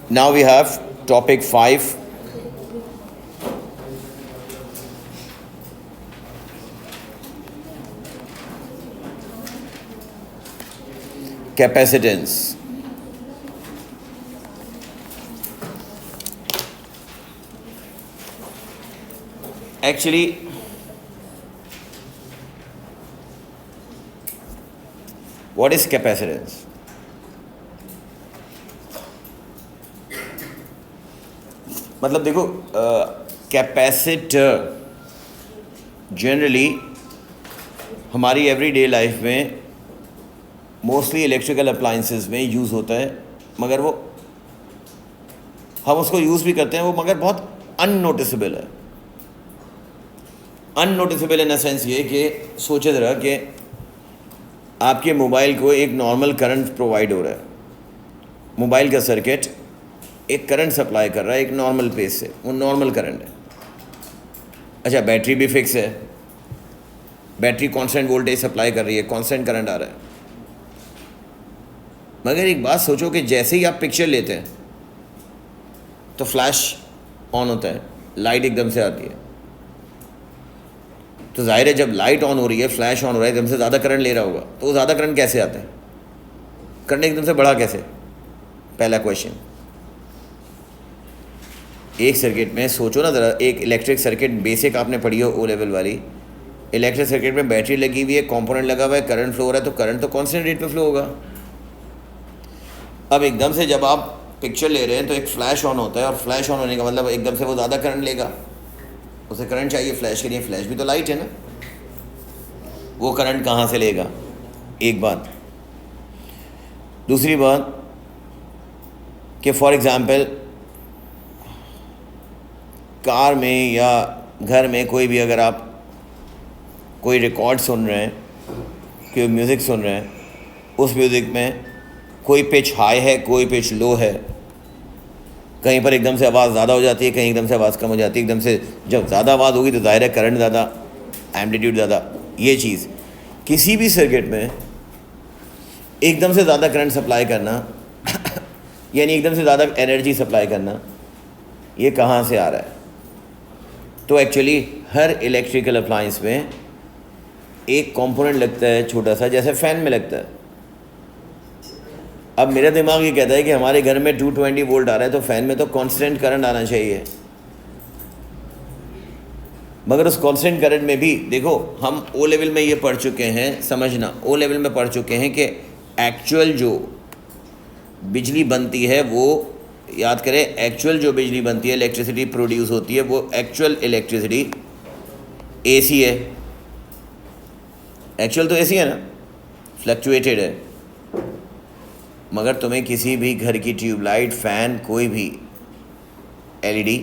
Now we have topic 5. Capacitance. Actually, what is capacitance? मतलब देखो, capacitor generally हमारी everyday life में mostly electrical appliances में use होता है, मगर वो हम उसको यूज़ भी करते हैं वो, मगर बहुत अननोटिसेबल है। अननोटिसेबल इन द सेंस ये कि सोचे ज़रा कि आपके मोबाइल को एक नॉर्मल करंट प्रोवाइड हो रहा है, मोबाइल का सर्किट एक करंट सप्लाई कर रहा है एक नॉर्मल पेस से, वो नॉर्मल करंट है। अच्छा, बैटरी भी फिक्स है, बैटरी कांस्टेंट वोल्टेज सप्लाई कर रही है, कांस्टेंट करंट आ रहा है। मगर एक बात सोचो कि जैसे ही आप पिक्चर लेते हैं तो फ्लैश ऑन होता है, लाइट एकदम से आती है, तो जाहिर है जब लाइट ऑन हो रही है, फ्लैश ऑन हो रहा है, एकदम से ज़्यादा करंट ले रहा होगा, तो वो ज़्यादा करंट कैसे आता है? करंट एकदम से बढ़ा कैसे? पहला क्वेश्चन। एक सर्किट में सोचो ना ज़रा, एक इलेक्ट्रिक सर्किट बेसिक आपने पढ़ी हो ओ लेवल वाली, इलेक्ट्रिक सर्किट में बैटरी लगी हुई है, कंपोनेंट लगा हुआ है, करंट फ्लो हो रहा है, तो करंट तो कांस्टेंट रेट पे फ्लो होगा। अब एकदम से जब आप पिक्चर ले रहे हैं तो एक फ्लैश ऑन होता है, और फ्लैश ऑन होने का मतलब एकदम से वो ज़्यादा करंट लेगा, उसे करंट चाहिए फ्लैश के लिए, फ्लैश भी तो लाइट है ना, वो करंट कहाँ से लेगा? एक बात। दूसरी बात कि फॉर एग्ज़ाम्पल कार में या घर में कोई भी, अगर आप कोई रिकॉर्ड सुन रहे हैं, कोई म्यूज़िक सुन रहे हैं, उस म्यूज़िक में कोई पिच हाई है, कोई पिच लो है, कहीं पर एकदम से आवाज़ ज़्यादा हो जाती है, कहीं एकदम से आवाज़ कम हो जाती है। एकदम से जब ज़्यादा आवाज़ होगी तो ज़ाहिर है करंट ज़्यादा, एम्पलीट्यूड ज़्यादा। ये चीज़ किसी भी सर्किट में एकदम से ज़्यादा करंट सप्लाई करना यानी एकदम से ज़्यादा एनर्जी सप्लाई करना, ये कहाँ से आ रहा है? तो एक्चुअली हर इलेक्ट्रिकल अप्लायंस में एक कंपोनेंट लगता है छोटा सा, जैसे फ़ैन में लगता है। अब मेरा दिमाग ये कहता है कि हमारे घर में 220 वोल्ट आ रहा है, तो फ़ैन में तो कांस्टेंट करंट आना चाहिए, मगर उस कांस्टेंट करंट में भी देखो, हम ओ लेवल में ये पढ़ चुके हैं, समझना, ओ लेवल में पढ़ चुके हैं कि एक्चुअल जो बिजली बनती है, वो याद करें, एक्चुअल जो बिजली बनती है, इलेक्ट्रिसिटी प्रोड्यूस होती है, वो एक्चुअल इलेक्ट्रिसिटी एसी है। एक्चुअल तो एसी है ना, फ्लक्चुएटेड है। मगर तुम्हें किसी भी घर की ट्यूबलाइट, फ़ैन, कोई भी एलईडी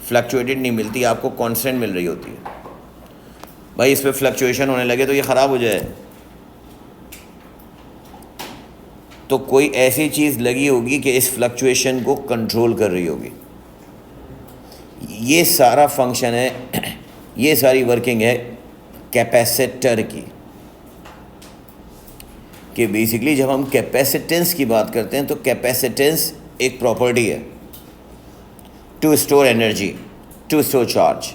फ्लक्चुएटेड नहीं मिलती, आपको कांस्टेंट मिल रही होती है। भाई इस पर फ्लक्चुएशन होने लगे तो ये ख़राब हो जाए, तो कोई ऐसी चीज़ लगी होगी कि इस फ्लक्चुएशन को कंट्रोल कर रही होगी। ये सारा फंक्शन है, ये सारी वर्किंग है कैपेसिटर की, कि बेसिकली जब हम कैपेसिटेंस की बात करते हैं तो कैपेसिटेंस एक प्रॉपर्टी है, to store energy, to store charge.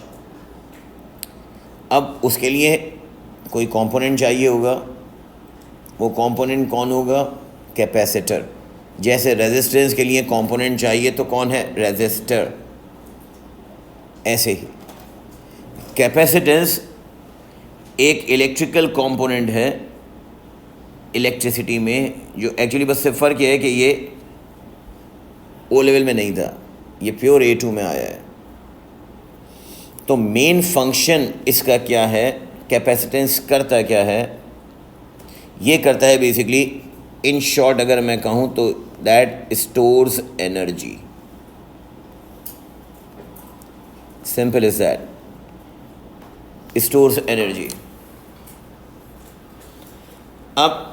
अब उसके लिए कोई कंपोनेंट चाहिए होगा, वो कंपोनेंट कौन होगा? कैपेसिटर। जैसे रेजिस्टेंस के लिए कंपोनेंट चाहिए तो कौन है? रेजिस्टर। ऐसे ही कैपेसिटेंस एक इलेक्ट्रिकल कंपोनेंट है इलेक्ट्रिसिटी में, जो एक्चुअली बस से फ़र्क ये है कि ये ओ लेवल में नहीं था, ये प्योर A2 में आया है। तो मेन फंक्शन इसका क्या है? कैपेसिटेंस करता क्या है? ये करता है बेसिकली, इन शॉर्ट अगर मैं कहूँ तो, that stores energy. Simple is that, stores energy. अब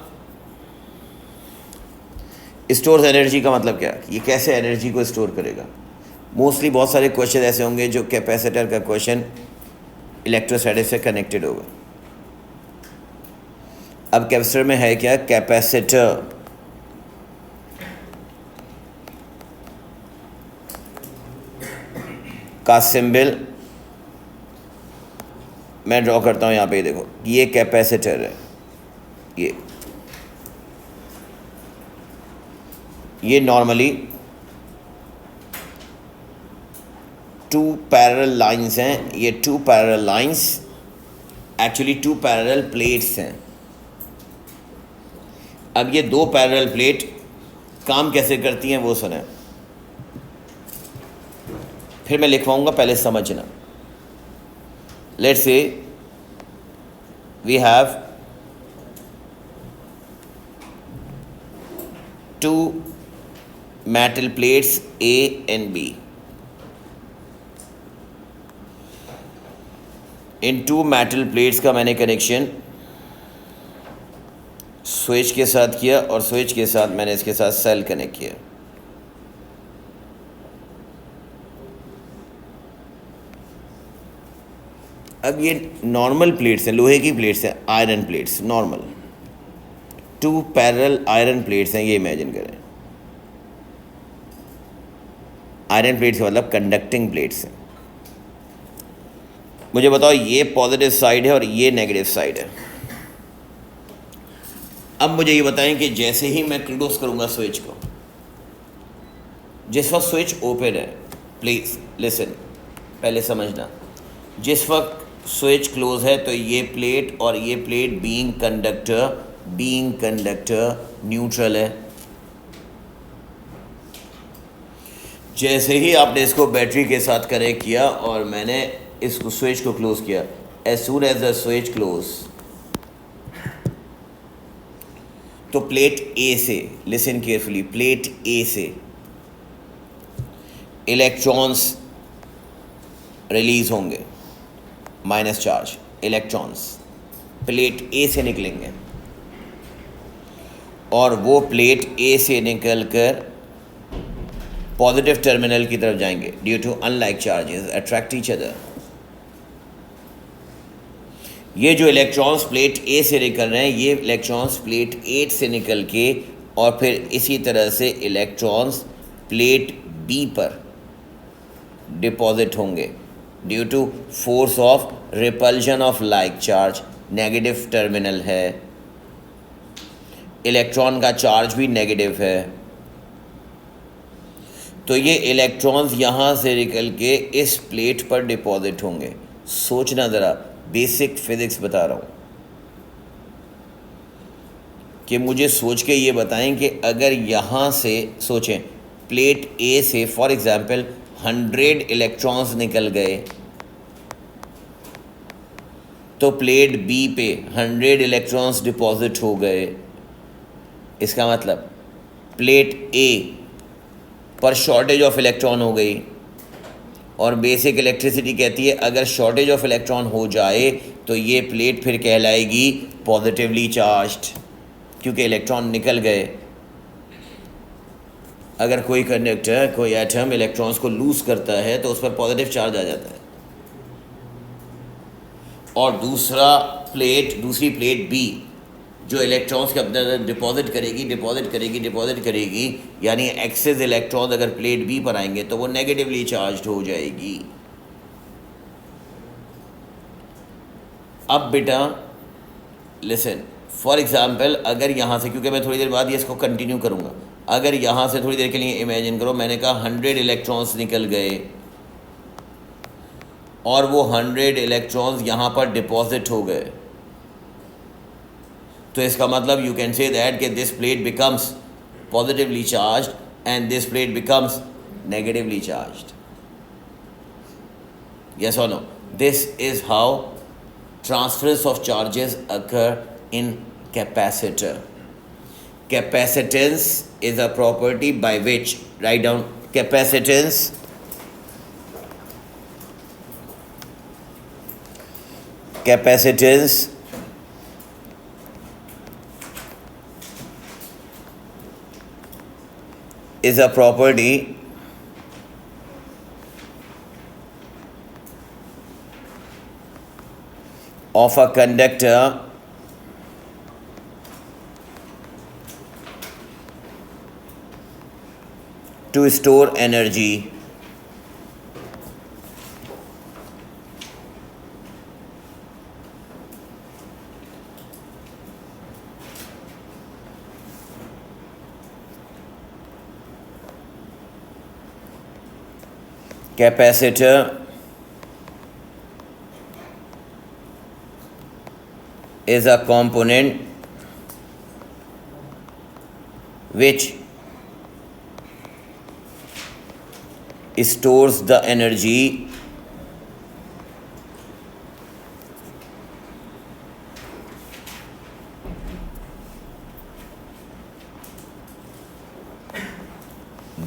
स्टोर्स एनर्जी का मतलब क्या है? ये कैसे एनर्जी को स्टोर करेगा? मोस्टली बहुत सारे क्वेश्चन ऐसे होंगे जो कैपेसिटर का क्वेश्चन इलेक्ट्रोस्टैटिक से कनेक्टेड होगा। अब कैपेसिटर में है क्या? कैपेसिटर का सिंबल मैं ड्रॉ करता हूँ यहाँ पे, देखो ये कैपेसिटर है, ये नॉर्मली टू पैरेलल लाइंस हैं, ये two parallel lines actually two parallel plates हैं। अब ये दो पैरेलल प्लेट काम कैसे करती हैं वो सुने, फिर मैं लिखवाऊंगा, पहले समझना। Let's say we have two metal plates A and B. इन टू मेटल प्लेट्स का मैंने कनेक्शन स्विच के साथ किया और स्विच के साथ मैंने इसके साथ सेल कनेक्ट किया। अब ये नॉर्मल प्लेट्स हैं, लोहे की प्लेट्स हैं, iron plates, normal two parallel iron plates हैं, ये इमेजिन करें। आयरन प्लेट्स का मतलब कंडक्टिंग प्लेट्स हैं। मुझे बताओ ये पॉजिटिव साइड है और ये नेगेटिव साइड है। अब मुझे ये बताएं कि जैसे ही मैं क्लोज करूंगा स्विच को, जिस वक्त स्विच ओपन है, प्लीज लिसन, पहले समझना, जिस वक्त स्विच क्लोज है तो ये प्लेट और ये प्लेट बीइंग कंडक्टर न्यूट्रल है। जैसे ही आपने इसको बैटरी के साथ कनेक्ट किया और मैंने इसको स्विच को क्लोज किया, as soon as the switch close, तो प्लेट ए से, लिसन केयरफुली, प्लेट ए से इलेक्ट्रॉन्स रिलीज होंगे, minus charge electrons plate A से निकलेंगे और वो प्लेट ए से निकलकर पॉजिटिव टर्मिनल की तरफ जाएंगे due to unlike charges attract each other. ये जो इलेक्ट्रॉन्स प्लेट ए से निकल रहे हैं, ये इलेक्ट्रॉन्स प्लेट ए से निकल के और फिर इसी तरह से इलेक्ट्रॉन्स प्लेट बी पर डिपॉजिट होंगे due to force of repulsion of like charge. Negative terminal है, इलेक्ट्रॉन का चार्ज भी नेगेटिव है, तो ये इलेक्ट्रॉन्स यहाँ से निकल के इस प्लेट पर डिपॉजिट होंगे। सोचना ज़रा, बेसिक फिजिक्स बता रहा हूँ कि मुझे सोच के ये बताएं कि अगर यहाँ से सोचें, प्लेट ए से फॉर एग्जांपल 100 इलेक्ट्रॉन्स निकल गए, तो प्लेट बी पे 100 इलेक्ट्रॉन्स डिपॉजिट हो गए। इसका मतलब प्लेट ए पर शॉर्टेज ऑफ इलेक्ट्रॉन हो गई, और बेसिक इलेक्ट्रिसिटी कहती है अगर शॉर्टेज ऑफ इलेक्ट्रॉन हो जाए तो ये प्लेट फिर कहलाएगी पॉजिटिवली चार्ज्ड, क्योंकि इलेक्ट्रॉन निकल गए। अगर कोई कंडक्टर, कोई एटम इलेक्ट्रॉन्स को लूज करता है तो उस पर पॉजिटिव चार्ज आ जाता है, और दूसरी प्लेट बी जो इलेक्ट्रॉन्स के अंदर डिपॉजिट करेगी, यानी एक्सेस इलेक्ट्रॉन अगर प्लेट बी पर आएंगे तो वो नेगेटिवली चार्ज्ड हो जाएगी। अब बेटा लिसन, फॉर एग्जांपल अगर यहाँ से, क्योंकि मैं थोड़ी देर बाद ये इसको कंटिन्यू करूँगा, अगर यहाँ से थोड़ी देर के लिए इमेजिन करो, मैंने कहा 100 इलेक्ट्रॉन्स निकल गए और वो 100 इलेक्ट्रॉन्स यहाँ पर डिपॉजिट हो गए, तो इसका मतलब यू कैन से दैट कि this plate becomes positively charged and this plate becomes negatively charged. Yes or no? This is how transference of charges occur in capacitor. Capacitance is a property by which, write down, capacitance is a property of a conductor to store energy capacitor is a component which stores the energy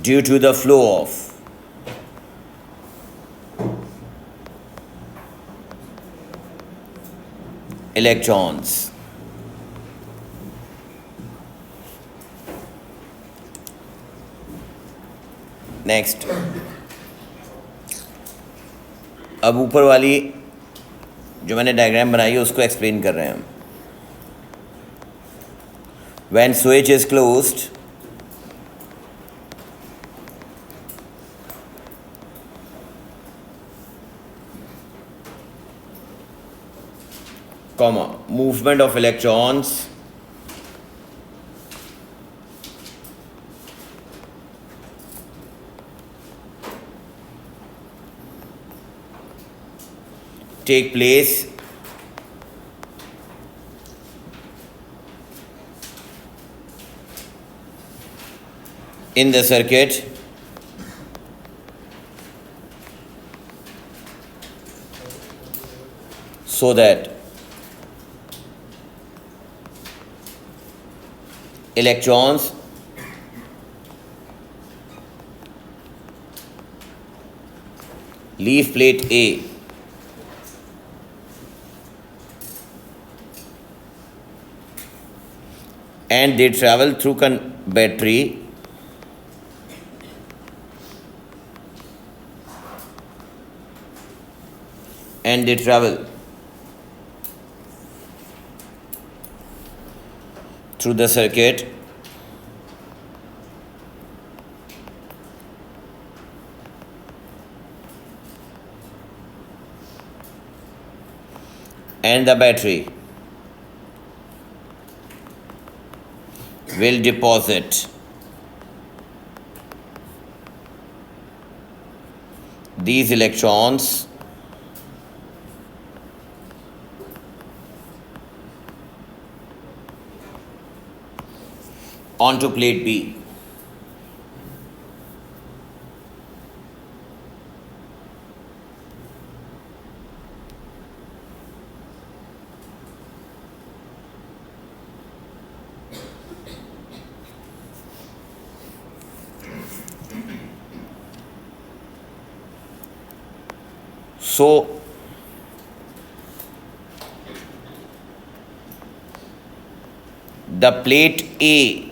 due to the flow of electrons. Next, अब ऊपर वाली जो मैंने diagram बनाई है उसको explain कर रहे हैं हम. When switch is closed, comma, movement of electrons take place in the circuit so that electrons leave plate A and they travel through battery and they travel through the circuit and the battery will deposit these electrons onto plate B. So the plate A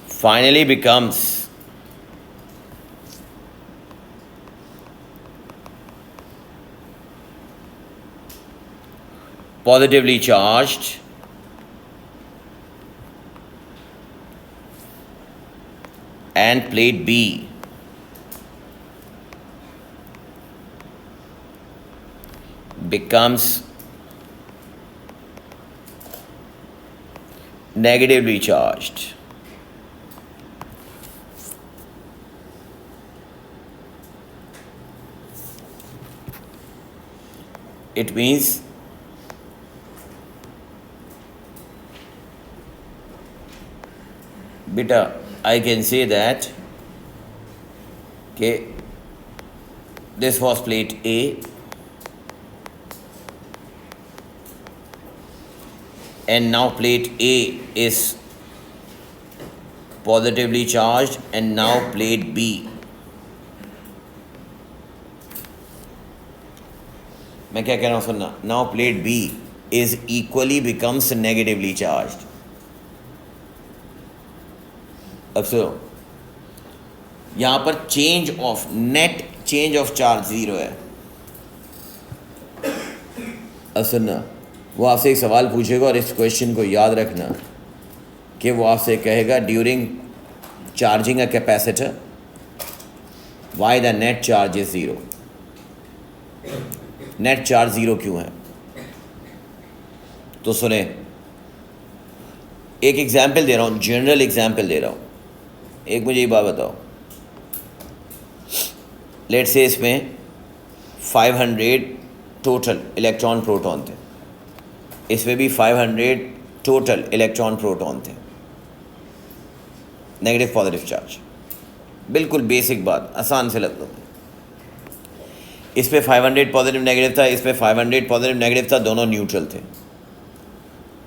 finally becomes positively charged and plate B becomes negatively charged. It means beta, I can say that okay, this was plate A and now plate A is positively charged and now plate B मैं क्या कह रहा हूँ सुनना, now plate B is equally becomes negatively charged. अब सुनो, यहाँ पर change of net change of charge 0 है. अब सुनना, वो आपसे एक सवाल पूछेगा और इस क्वेश्चन को याद रखना कि वो आपसे कहेगा during charging a capacitor why the net charge is 0. Net charge 0 क्यों है? तो सुने, एक एग्जाम्पल दे रहा हूँ, जनरल एग्जाम्पल दे रहा हूँ. एक मुझे ये बात बताओ, लेट्स से इसमें 500 टोटल इलेक्ट्रॉन प्रोटॉन थे, इसमें भी 500 टोटल इलेक्ट्रॉन प्रोटॉन थे, नेगेटिव पॉजिटिव चार्ज, बिल्कुल बेसिक बात, आसान से लगता है। इस पे 500 पॉजिटिव नेगेटिव था, इस पे 500 पॉजिटिव नेगेटिव था, दोनों न्यूट्रल थे।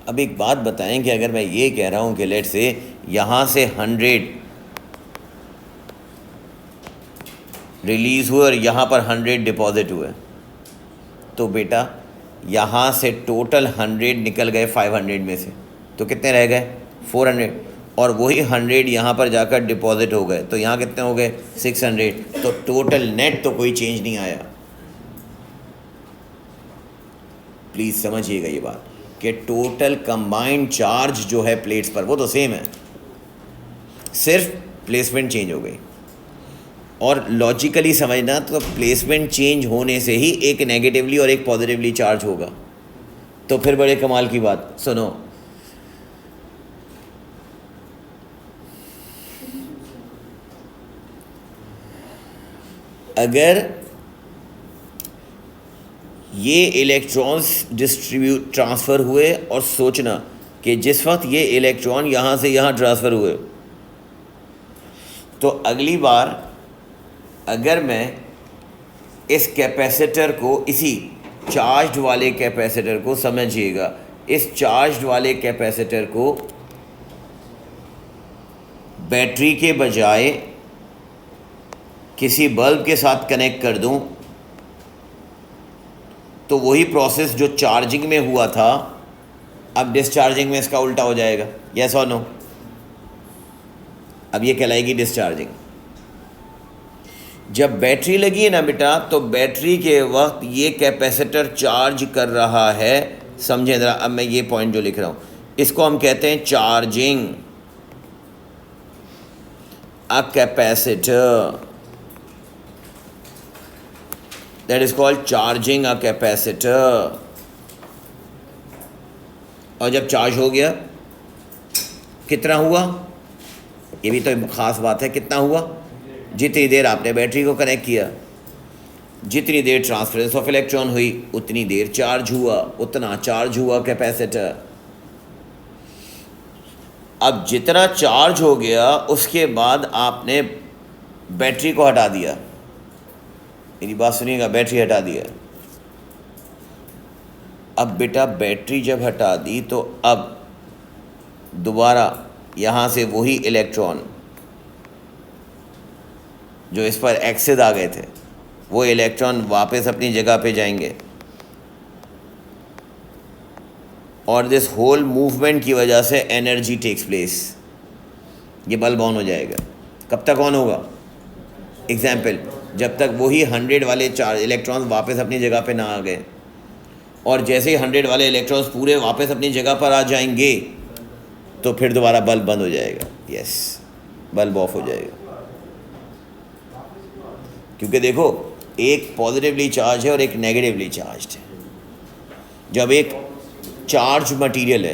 अब एक बात बताएं कि अगर मैं ये कह रहा हूँ कि लेट से यहाँ से 100 रिलीज़ हुए और यहाँ पर 100 डिपॉजिट हुए, तो बेटा यहाँ से टोटल 100 निकल गए 500 में से, तो कितने रह गए 400, और वही 100 यहाँ पर जाकर डिपॉजिट हो गए, तो यहाँ कितने हो गए 600, तो टोटल नेट तो कोई चेंज नहीं आया। प्लीज़ समझिएगा ये बात कि टोटल कंबाइंड चार्ज जो है प्लेट्स पर वो तो सेम है, सिर्फ प्लेसमेंट चेंज हो गई। और लॉजिकली समझना तो प्लेसमेंट चेंज होने से ही एक नेगेटिवली और एक पॉजिटिवली चार्ज होगा, तो फिर बड़े कमाल की बात सुनो, अगर ये इलेक्ट्रॉन्स ट्रांसफ़र हुए और सोचना कि जिस वक्त ये इलेक्ट्रॉन यहाँ से यहाँ ट्रांसफ़र हुए, तो अगली बार अगर मैं इस कैपेसिटर को, इसी चार्ज्ड वाले कैपेसिटर को, समझिएगा, इस चार्ज्ड वाले कैपेसिटर को बैटरी के बजाय किसी बल्ब के साथ कनेक्ट कर दूं, तो वही प्रोसेस जो चार्जिंग में हुआ था अब डिस्चार्जिंग में इसका उल्टा हो जाएगा, यस और नो? अब ये कहलाएगी डिस्चार्जिंग। जब बैटरी लगी है ना बेटा, तो बैटरी के वक्त ये कैपेसिटर चार्ज कर रहा है, समझें ज़रा। अब मैं ये पॉइंट जो लिख रहा हूँ इसको हम कहते हैं charging a capacitor, that is called charging a capacitor. और जब चार्ज हो गया कितना हुआ, ये भी तो ख़ास बात है, कितना हुआ, जितनी देर आपने बैटरी को कनेक्ट किया, जितनी देर ट्रांसफरेंस ऑफ इलेक्ट्रॉन हुई, उतनी देर चार्ज हुआ, उतना चार्ज हुआ कैपेसिटर। अब जितना चार्ज हो गया उसके बाद आपने बैटरी को हटा दिया, मेरी बात सुनिएगा, बैटरी हटा दिया। अब बेटा बैटरी जब हटा दी तो अब दोबारा यहाँ से वही इलेक्ट्रॉन जो इस पर एक्सिस आ गए थे, वो इलेक्ट्रॉन वापस अपनी जगह पे जाएंगे, और दिस होल मूवमेंट की वजह से एनर्जी टेक्स प्लेस, ये बल्ब ऑन हो जाएगा। कब तक ऑन होगा? एग्जाम्पल, जब तक वही 100 वाले चार्ज इलेक्ट्रॉन्स वापस अपनी जगह पे ना आ गए, और जैसे ही 100 वाले इलेक्ट्रॉन्स पूरे वापस अपनी जगह पर आ जाएंगे तो फिर दोबारा बल्ब बंद हो जाएगा, यस, बल्ब ऑफ हो जाएगा। क्योंकि देखो एक पॉजिटिवली चार्ज है और एक नेगेटिवली चार्ज है। जब एक चार्ज मटेरियल है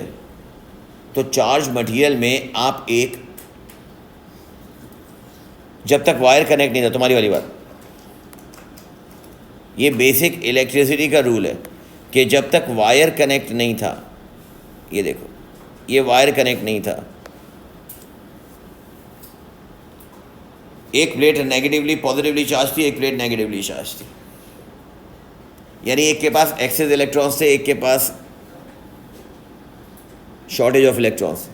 तो चार्ज मटेरियल में आप एक, जब तक वायर कनेक्ट नहीं था, तुम्हारी वाली बात, ये बेसिक इलेक्ट्रिसिटी का रूल है कि जब तक वायर कनेक्ट नहीं था, ये देखो ये वायर कनेक्ट नहीं था, एक प्लेट नेगेटिवली पॉजिटिवली चार्ज थी, एक प्लेट नेगेटिवली चार्ज थी, यानी एक के पास एक्सेस इलेक्ट्रॉन्स थे, एक के पास शॉर्टेज ऑफ इलेक्ट्रॉन्स।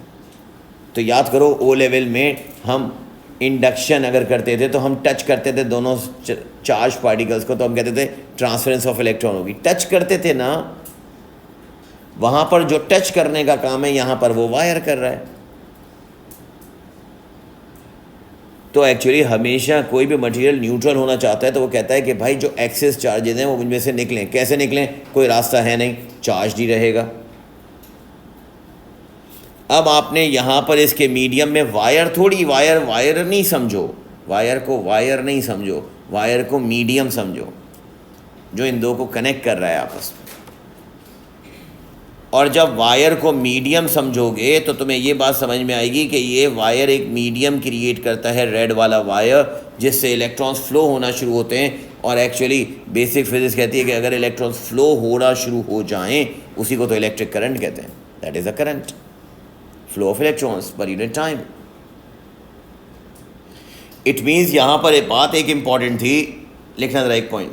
तो याद करो ओ लेवल में हम इंडक्शन अगर करते थे तो हम टच करते थे दोनों चार्ज पार्टिकल्स को, तो हम कहते थे ट्रांसफरेंस ऑफ इलेक्ट्रॉन होगी, टच करते थे ना। वहाँ पर जो टच करने का काम है यहाँ पर वो वायर कर रहा है। तो एक्चुअली हमेशा कोई भी मटेरियल न्यूट्रल होना चाहता है तो वो कहता है कि भाई जो एक्सेस चार्जेज हैं वो मुझ में से निकलें। कैसे निकलें? कोई रास्ता है नहीं, चार्ज ही रहेगा। अब आपने यहाँ पर इसके मीडियम में वायर, थोड़ी वायर नहीं समझो, वायर को वायर नहीं समझो, वायर को मीडियम समझो, जो इन दो को कनेक्ट कर रहा है आपस में। और जब वायर को मीडियम समझोगे तो तुम्हें ये बात समझ में आएगी कि ये वायर एक मीडियम क्रिएट करता है, रेड वाला वायर, जिससे इलेक्ट्रॉन्स फ्लो होना शुरू होते हैं। और एक्चुअली बेसिक फिजिक्स कहती है कि अगर इलेक्ट्रॉन्स फ्लो होना शुरू हो जाएं, उसी को तो इलेक्ट्रिक करंट कहते हैं। That is a current, flow of electrons per unit time. It means यहाँ पर एक बात एक इंपॉर्टेंट थी, लिखना जरा एक point,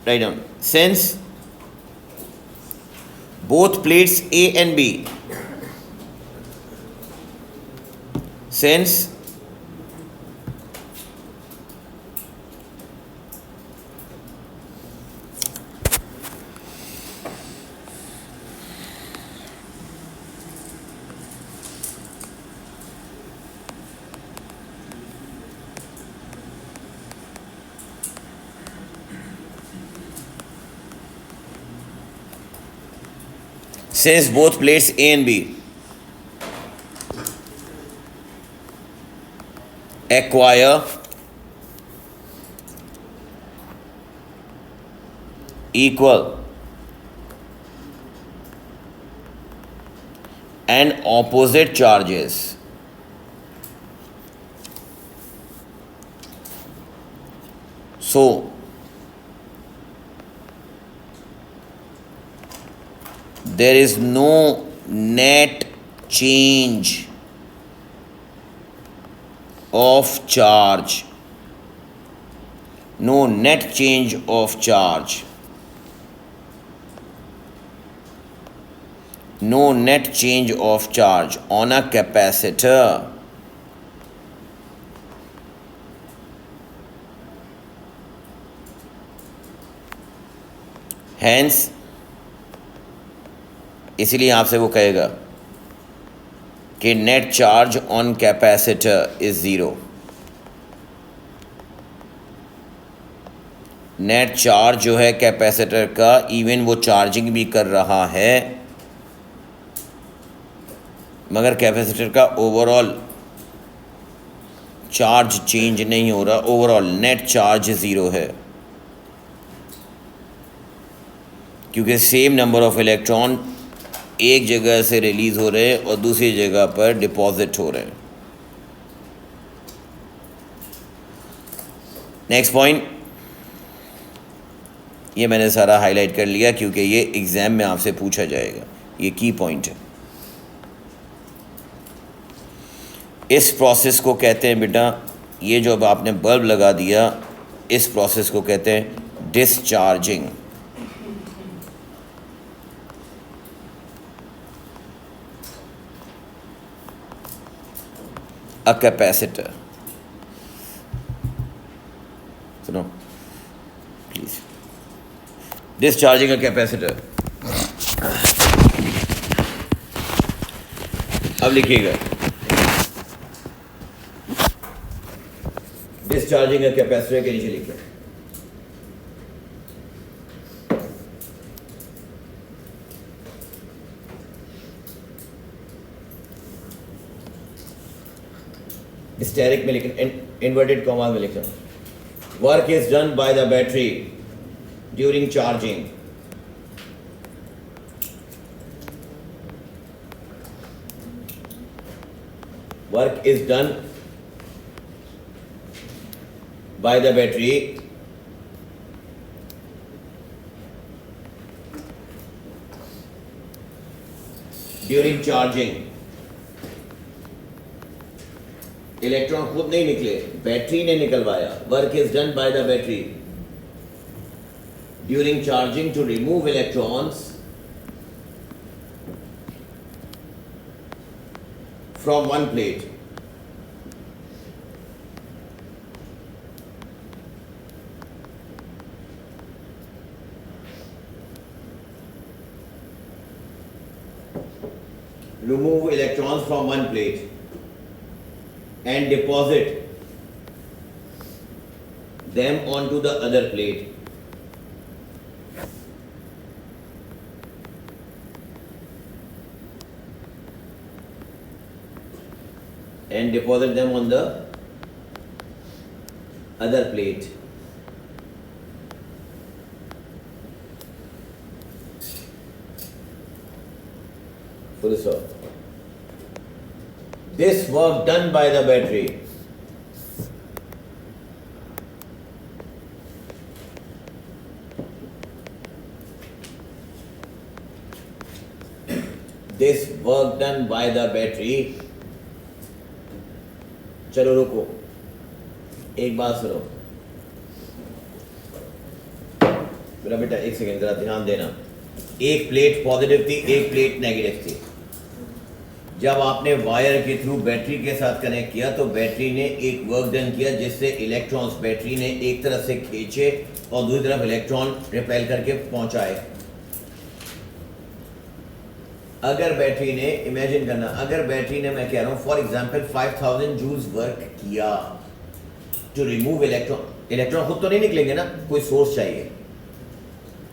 write down. Since both plates A and B, since both plates A and B acquire equal and opposite charges, so there is no net change of charge, no net change of charge, no net change of charge on a capacitor. Hence, इसलिए आपसे वो कहेगा कि net charge on capacitor is zero. Net charge जो है capacitor का, even वो charging भी कर रहा है, मगर कैपेसिटर का ओवरऑल चार्ज चेंज नहीं हो रहा, ओवरऑल नेट चार्ज ज़ीरो है, क्योंकि सेम नंबर ऑफ इलेक्ट्रॉन एक जगह से रिलीज़ हो रहे हैं और दूसरी जगह पर डिपॉजिट हो रहे हैं। नेक्स्ट पॉइंट, ये मैंने सारा हाईलाइट कर लिया क्योंकि ये एग्ज़ाम में आपसे पूछा जाएगा, ये की पॉइंट है। इस प्रोसेस को कहते हैं बेटा, ये जो अब आपने बल्ब लगा दिया, इस प्रोसेस को कहते हैं डिस्चार्जिंग a capacitor. सुनो प्लीज, discharging a capacitor। अब लिखिएगा discharging a capacitor के नीचे लिखिए स्टेरिक में लिखें, इन्वर्टेड कॉमा में लिखें, work is done by the battery during charging, work is done by the battery during charging. Electron खुद नहीं निकले, बैटरी ने निकलवाया। Work is done by the battery during charging to remove electrons from one plate remove electrons from one plate and deposit them onto the other plate. And deposit them on the other plate. full stop. This work done by the battery चलो रुको, एक बात सुनो मेरा बेटा, एक second जरा ध्यान देना। एक प्लेट पॉजिटिव थी, एक प्लेट नेगेटिव थी। जब आपने वायर के थ्रू बैटरी के साथ कनेक्ट किया तो बैटरी ने एक वर्क डन किया जिससे इलेक्ट्रॉन्स बैटरी ने एक तरफ से खींचे और दूसरी तरफ इलेक्ट्रॉन रिपेल करके पहुंचाए। अगर बैटरी ने, इमेजिन करना, अगर बैटरी ने, मैं कह रहा हूं फॉर एग्जांपल 5000 जूल्स वर्क किया टू रिमूव इलेक्ट्रॉन, इलेक्ट्रॉन खुद तो नहीं निकलेंगे ना, कोई सोर्स चाहिए।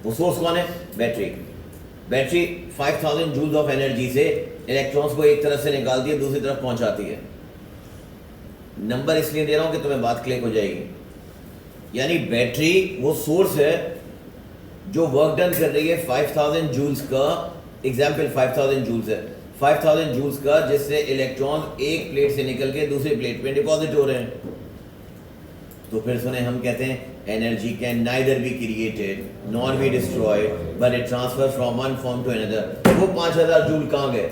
वो सोर्स कौन है? Battery. Battery 5000 joules of energy से इलेक्ट्रॉन्स को एक तरफ से निकालती है, दूसरी तरफ पहुंचाती है। नंबर इसलिए दे रहा हूं कि तुम्हें बात क्लिक हो जाएगी। यानी बैटरी वो सोर्स है जो वर्क डन कर रही है 5000 जूल्स का, एग्जाम्पल 5000 जूल्स है, 5000 जूल्स का, जिससे इलेक्ट्रॉन एक प्लेट से निकल के दूसरी प्लेट पे डिपॉजिट हो रहे हैं। तो फिर सुने, हम कहते हैं energy can neither be created nor be destroyed but it transfer from one form to another. वो 5000 जूल कहां गए?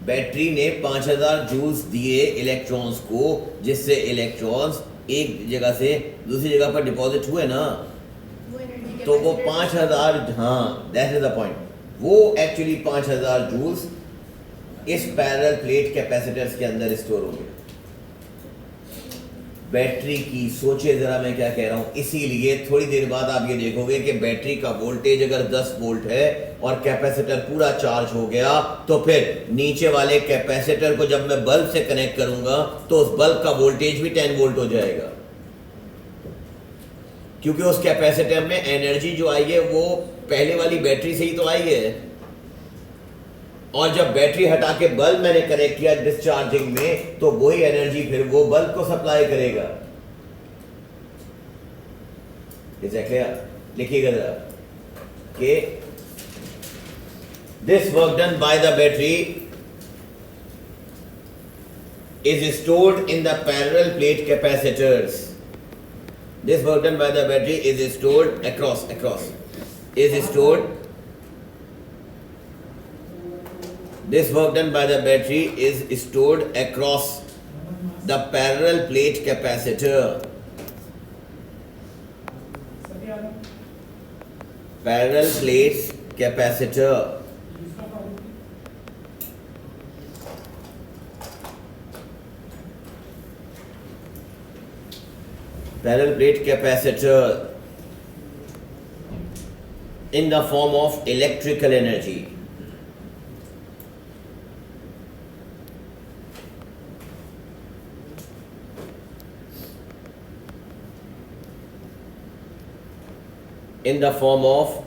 बैटरी ने 5000 जूल्स दिए इलेक्ट्रॉन्स को, जिससे इलेक्ट्रॉन्स एक जगह से दूसरी जगह पर डिपॉजिट हुए ना। तो वो 5000, हाँ दैट इज द पॉइंट, वो एक्चुअली 5000 जूल्स इस पैरेलल प्लेट कैपेसिटर्स के अंदर स्टोर होंगे। बैटरी की सोचे जरा मैं क्या कह रहा हूं। इसीलिए थोड़ी देर बाद आप ये देखोगे कि बैटरी का वोल्टेज अगर 10 वोल्ट है और कैपेसिटर पूरा चार्ज हो गया, तो फिर नीचे वाले कैपेसिटर को जब मैं बल्ब से कनेक्ट करूंगा तो उस बल्ब का वोल्टेज भी 10 वोल्ट हो जाएगा, क्योंकि उस कैपेसिटर में एनर्जी जो आई है वो पहले वाली बैटरी से ही तो आई है। और जब बैटरी हटा के बल्ब मैंने कनेक्ट किया डिस्चार्जिंग में, तो वही एनर्जी फिर वो बल्ब को सप्लाई करेगा। लिखिएगा जरा कि this work done by the battery is stored in the parallel plate capacitors. This work done by the battery is stored is stored. This work done by the battery is stored across the parallel plate capacitor. Parallel plate capacitor. Parallel plate capacitor in the form of electrical energy. In the form of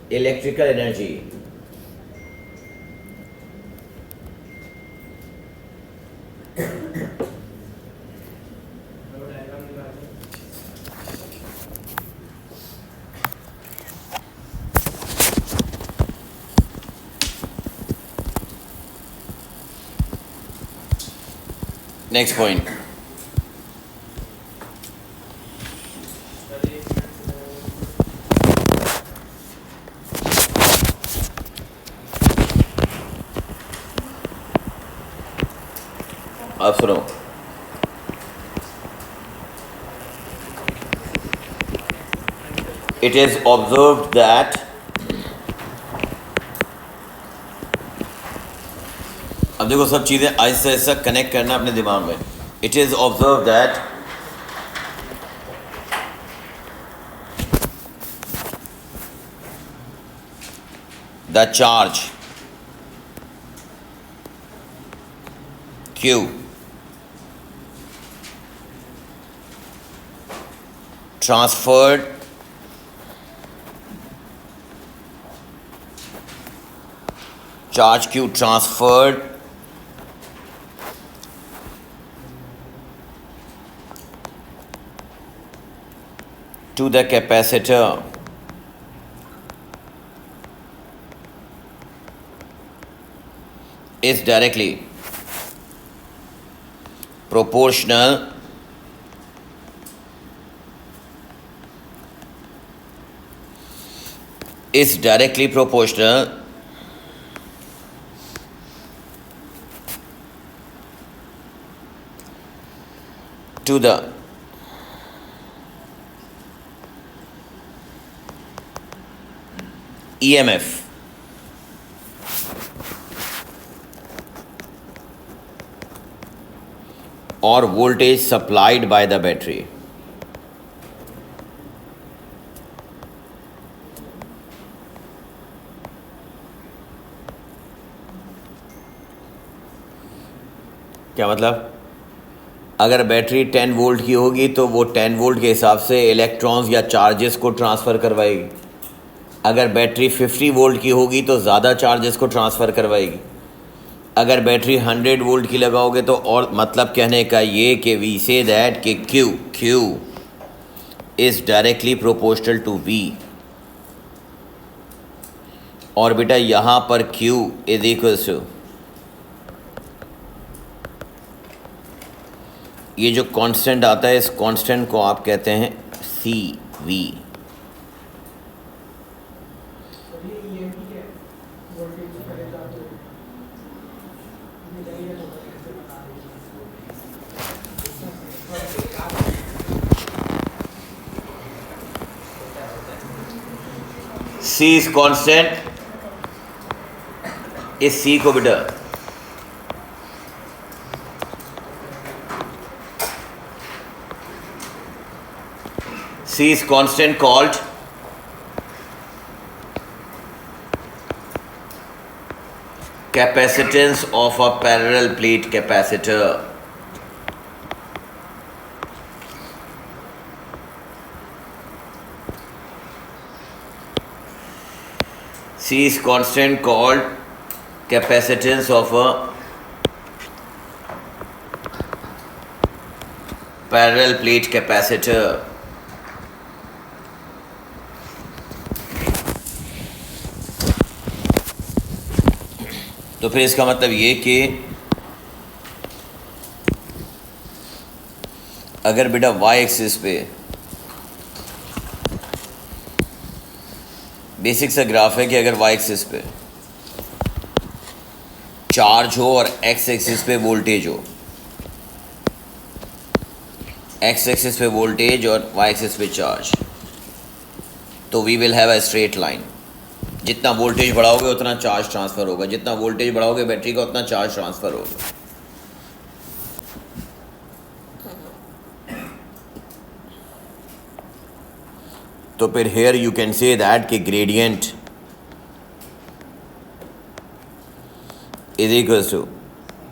electrical energy. Next point. आप सुनो, it is observed that अब देखो सब चीज़ें ऐसा ऐसा connect करना अपने दिमाग में। It is observe that the charge Q transferred charge Q transferred to the capacitor is directly proportional to the EMF or voltage supplied by the battery. क्या मतलब? अगर बैटरी 10 वोल्ट की होगी तो वो 10 वोल्ट के हिसाब से इलेक्ट्रॉन्स या चार्जेस को ट्रांसफ़र करवाएगी। अगर बैटरी 50 वोल्ट की होगी तो ज़्यादा चार्जेस को ट्रांसफ़र करवाएगी। अगर बैटरी 100 वोल्ट की लगाओगे तो और मतलब कहने का ये कि वी से दैट कि Q is directly proportional to V। और बेटा यहाँ पर Q इज इक्वल्स टू ये जो कांस्टेंट आता है, इस कांस्टेंट को आप कहते हैं CV। C इज कांस्टेंट, इस C को बेटा C is constant called capacitance of a parallel plate capacitor. C is constant called capacitance of a parallel plate capacitor. तो फिर इसका मतलब ये कि अगर बेटा y एक्सिस पे बेसिक सा ग्राफ है कि अगर y एक्सिस पे चार्ज हो और x एक्सिस पे वोल्टेज हो, x एक्सिस पे वोल्टेज और y एक्सिस पे चार्ज, तो we will have a straight line. जितना वोल्टेज बढ़ाओगे उतना चार्ज ट्रांसफ़र होगा, जितना वोल्टेज बढ़ाओगे बैटरी का उतना चार्ज ट्रांसफ़र होगा। तो फिर here you can say that कि gradient is equals to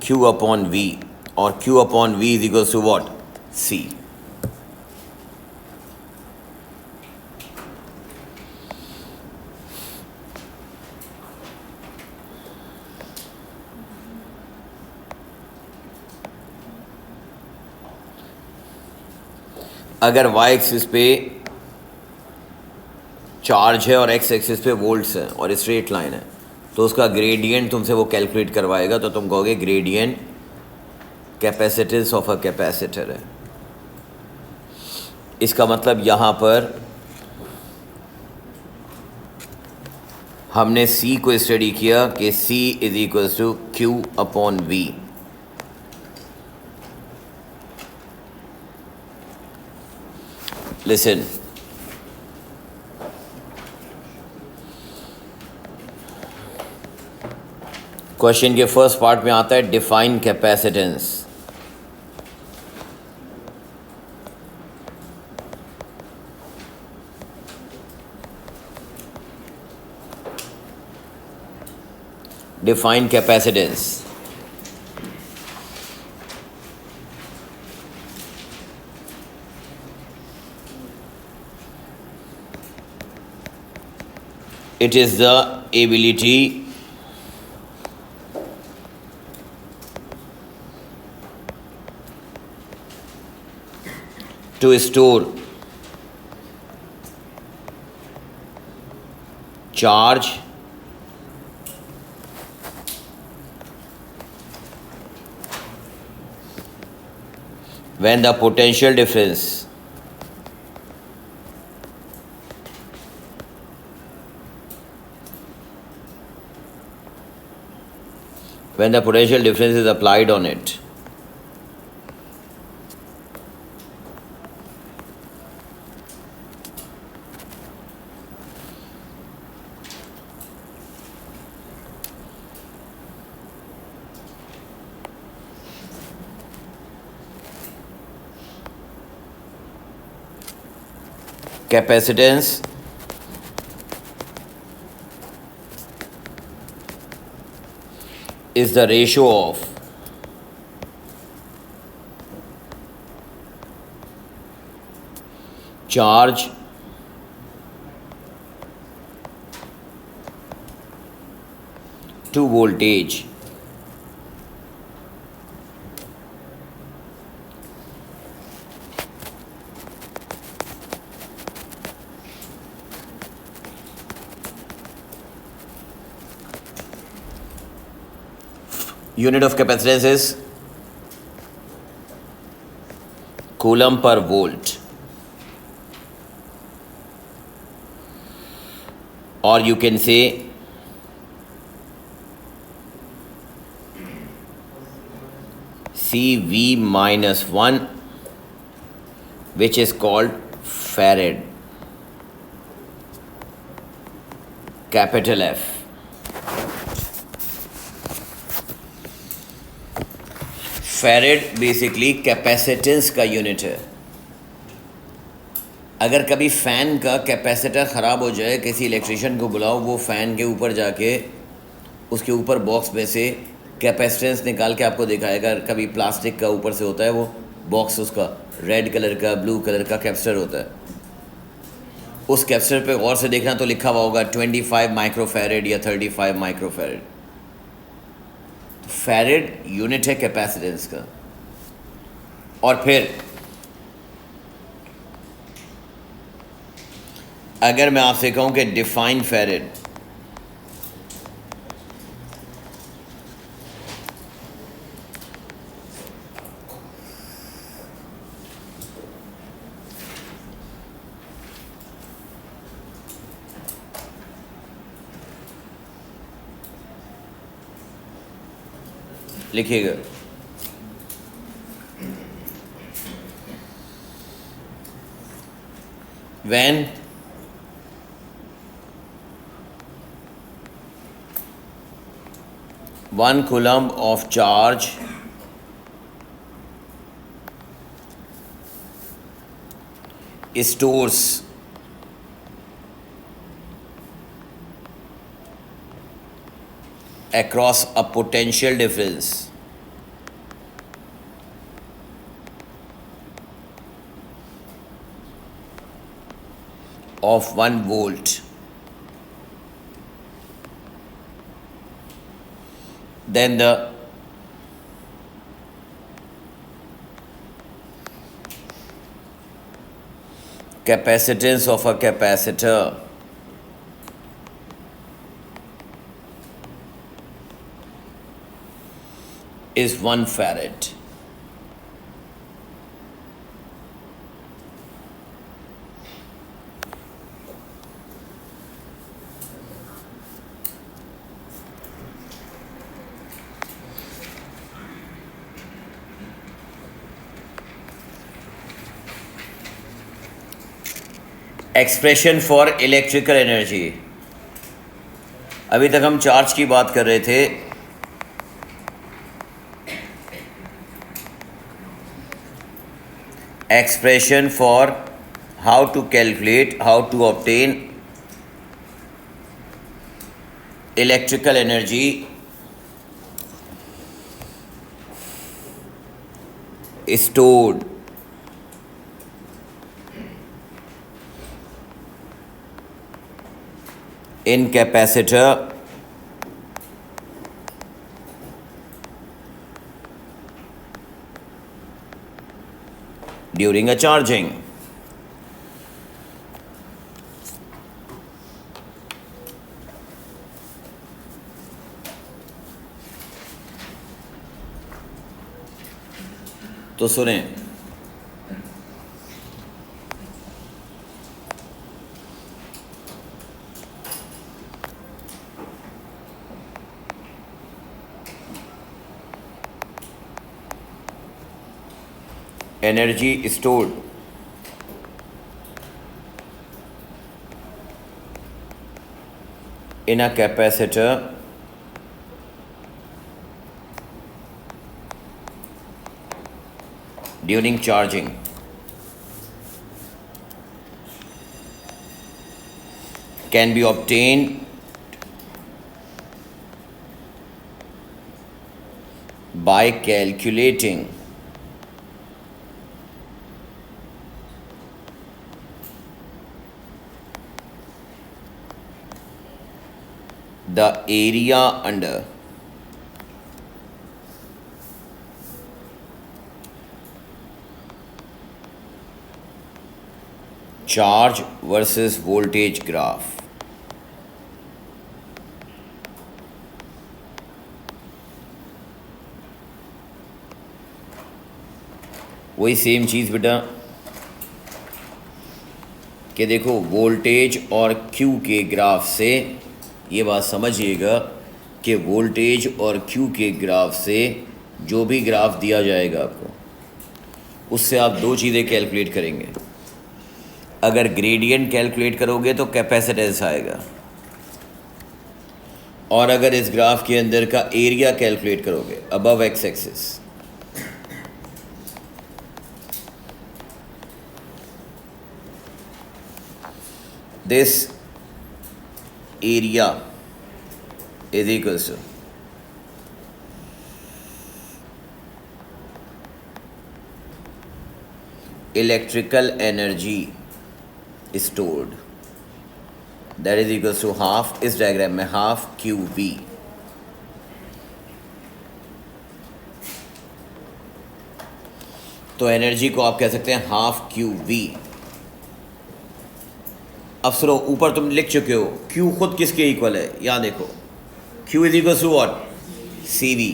Q upon V, और Q upon V is equals to what? C। अगर y एक्सिस पे चार्ज है और x एक्सिस पे वोल्ट्स है और स्ट्रेट लाइन है, तो उसका ग्रेडियंट तुमसे वो कैलकुलेट करवाएगा, तो तुम कहोगे gradient capacitance of a capacitor है। इसका मतलब यहाँ पर हमने C को स्टडी किया कि C is equals to Q upon V। Listen, question के फर्स्ट पार्ट में आता है define capacitance. Define capacitance. It is the ability to store charge when the potential difference is applied on it. Capacitance is the ratio of charge to voltage. Unit of capacitance is coulomb per volt, or you can say CV minus 1, which is called farad, capital F. Farad basically capacitance का unit है. अगर कभी fan का capacitor ख़राब हो जाए, किसी electrician को बुलाओ, वो फ़ैन के ऊपर जाके उसके ऊपर बॉक्स में से कैपेसिटेंस निकाल के आपको दिखाएगा. कभी प्लास्टिक का ऊपर से होता है वो बॉक्स, उसका रेड कलर का ब्लू कलर का कैपेसिटर होता है. उस कैपेसिटर पे गौर से देखना तो लिखा हुआ होगा 25 माइक्रोफैरेड या 35 माइक्रोफैरेड. फैरेड यूनिट है कैपेसिटेंस का. और फिर अगर मैं आपसे कहूं कि डिफाइन फैरेड, लिखिएगा when one coulomb of charge stores across a potential difference of 1 volt, then the capacitance of a capacitor is 1 farad. Expression for electrical energy. अभी तक हम चार्ज की बात कर रहे थे. Expression for how to calculate, how to obtain electrical energy stored in capacitor during a charging. तो सुने, energy stored in a capacitor during charging can be obtained by calculating the area under charge versus voltage graph. वही same चीज़ बेटा कि देखो voltage और Q के graph से, ये बात समझिएगा कि वोल्टेज और क्यू के ग्राफ से जो भी ग्राफ दिया जाएगा आपको, उससे आप दो चीज़ें कैलकुलेट करेंगे। अगर ग्रेडियंट कैलकुलेट करोगे तो कैपेसिटेंस आएगा, और अगर इस ग्राफ के अंदर का एरिया कैलकुलेट करोगे above x axis, this area is equals to electrical energy stored, that is equals to half, इस डायग्राम में हाफ क्यू वी। तो एनर्जी को आप कह सकते हैं हाफ क्यू वी। अब सुनो, ऊपर तुम लिख चुके हो Q खुद किसके इक्वल है, यहाँ देखो Q is equal to what, CV।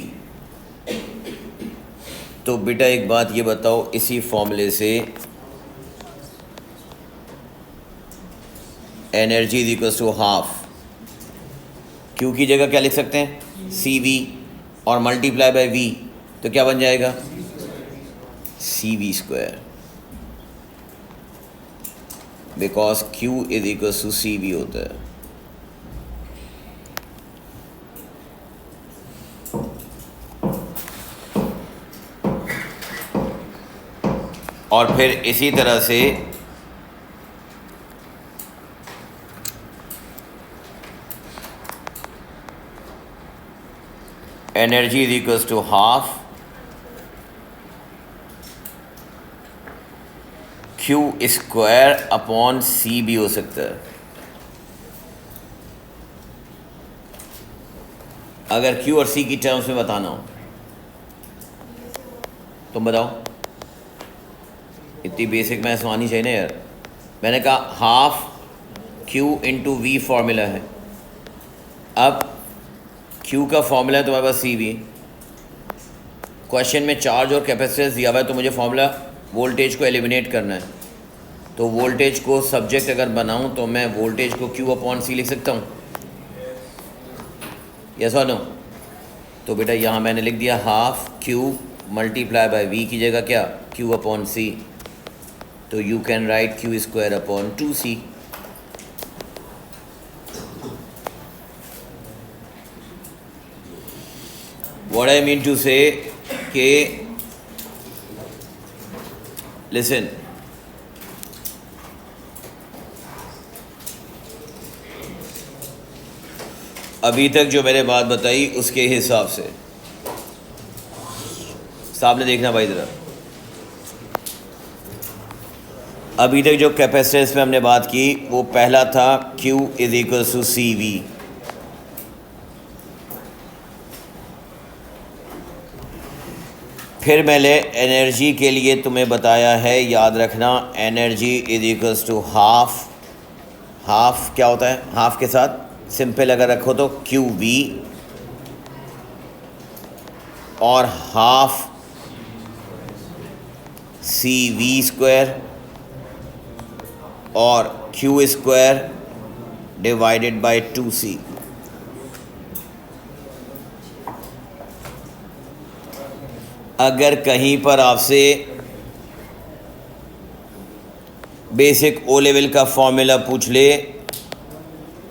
तो बेटा एक बात ये बताओ, इसी फॉर्मूले से energy is equal to half, Q की जगह क्या लिख सकते हैं, CV, और मल्टीप्लाई बाय V, तो क्या बन जाएगा, CV square, because Q is equal to CV होता है। और फिर इसी तरह से energy is equal to half Q square upon C भी हो सकता है। अगर Q और C की टर्म्स में बताना हो, तुम बताओ, इतनी बेसिक मैथ्स आनी चाहिए ना यार। मैंने कहा half Q into V formula है। अब Q का फॉर्मूला है तुम्हारे पास CV, क्वेश्चन में चार्ज और कैपेसिटेंस दिया हुआ है, तो मुझे फॉर्मूला वोल्टेज को एलिमिनेट करना है। तो वोल्टेज को सब्जेक्ट अगर बनाऊं तो मैं वोल्टेज को Q अपॉन C लिख सकता हूँ, यस और नो। तो बेटा यहाँ मैंने लिख दिया half Q multiply by V की जगह क्या, Q अपॉन C। तो you can write Q square upon 2C। What I mean to say कि लिसन, अभी तक जो मैंने बात बताई उसके हिसाब से सामने देखना भाई ज़रा। अभी तक जो कैपेसिटेंस में हमने बात की वो पहला था Q is equal to CV। फिर मैंने एनर्जी के लिए तुम्हें बताया है, याद रखना, energy is equals to half. Half क्या होता है, हाफ के साथ सिंपल अगर रखो तो QV, और हाफ सी वी स्क्वायर और Q square divided by 2c। अगर कहीं पर आपसे बेसिक ओ लेवल का फॉर्मूला पूछ ले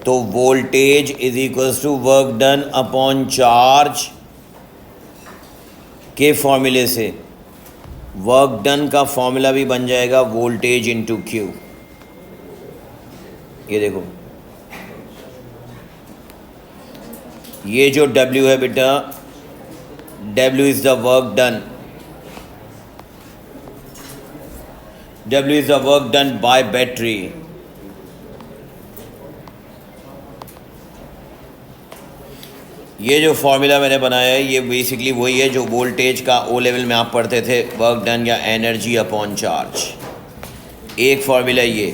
तो voltage is equals to work done upon charge के फॉर्मूले से वर्क डन का फॉर्मूला भी बन जाएगा वोल्टेज इनटू क्यू। ये देखो, ये जो W है बेटा, W is the work done, W is the work done bye battery. ये जो फॉर्मूला मैंने बनाया है ये बेसिकली वही है जो वोल्टेज का ओ लेवल में आप पढ़ते थे, वर्क डन या एनर्जी अपॉन चार्ज। एक फॉर्मूला ये,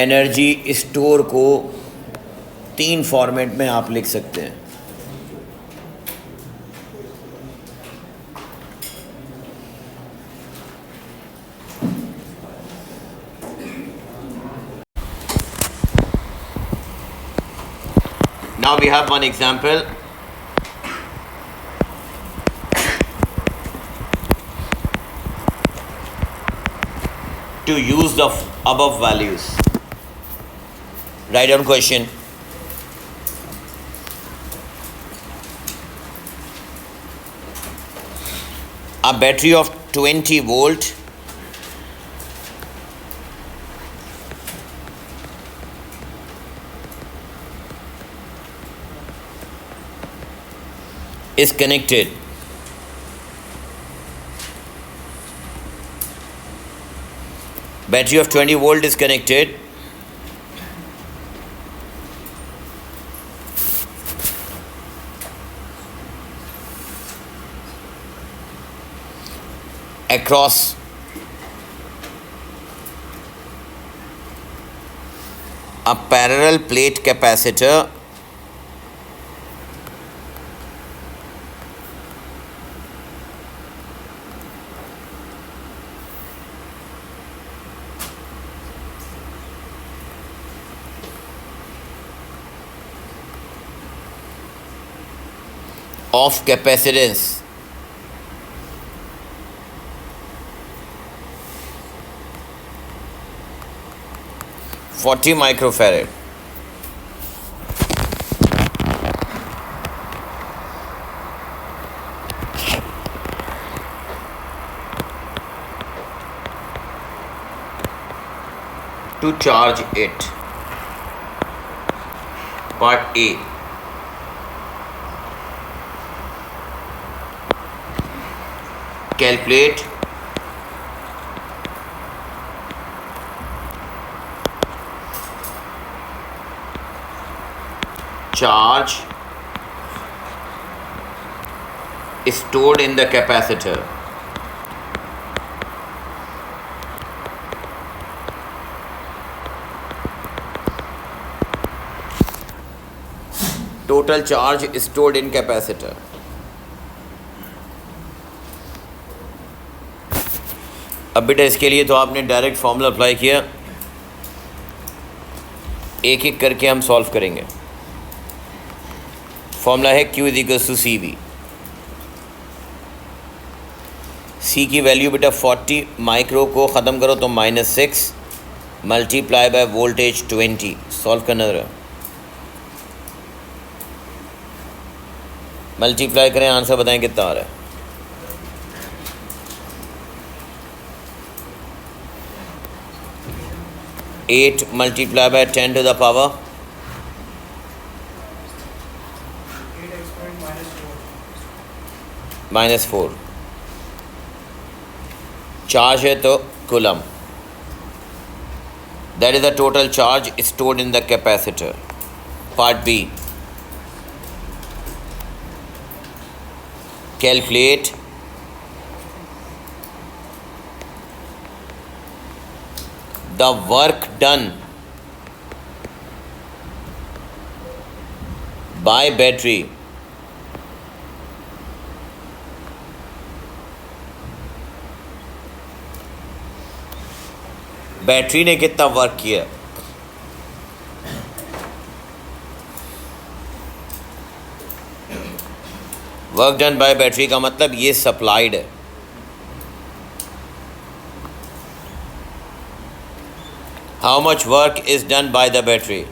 एनर्जी स्टोर को 3 फॉर्मेट में आप लिख सकते हैं। Now we have one example. To use the above values. Write down question. A battery of 20 volt is connected battery of 20 volt is connected across a parallel plate capacitor of capacitance (40 microfarad). To charge it. Part A. Calculate charge stored in the capacitor. Total charge stored in capacitor. अब बेटा इसके लिए तो आपने direct formula apply किया, एक एक करके हम सॉल्व करेंगे। फॉर्मूला है Q is equals to C V. C की वैल्यू बेटा 40 माइक्रो को ख़त्म करो तो -6 मल्टीप्लाई बाय वोल्टेज 20। सॉल्व करना ज़रा, मल्टीप्लाई करें, आंसर बताएं कितना आ रहा है। 8 multiplied by 10 to the power -4। Charge है तो coulomb, that is the total charge stored in the capacitor. Part B, calculate the work done by battery battery ने कितना वर्क किया। वर्क डन बाय बैटरी का मतलब ये सप्लाइड है। How much work is done by the battery.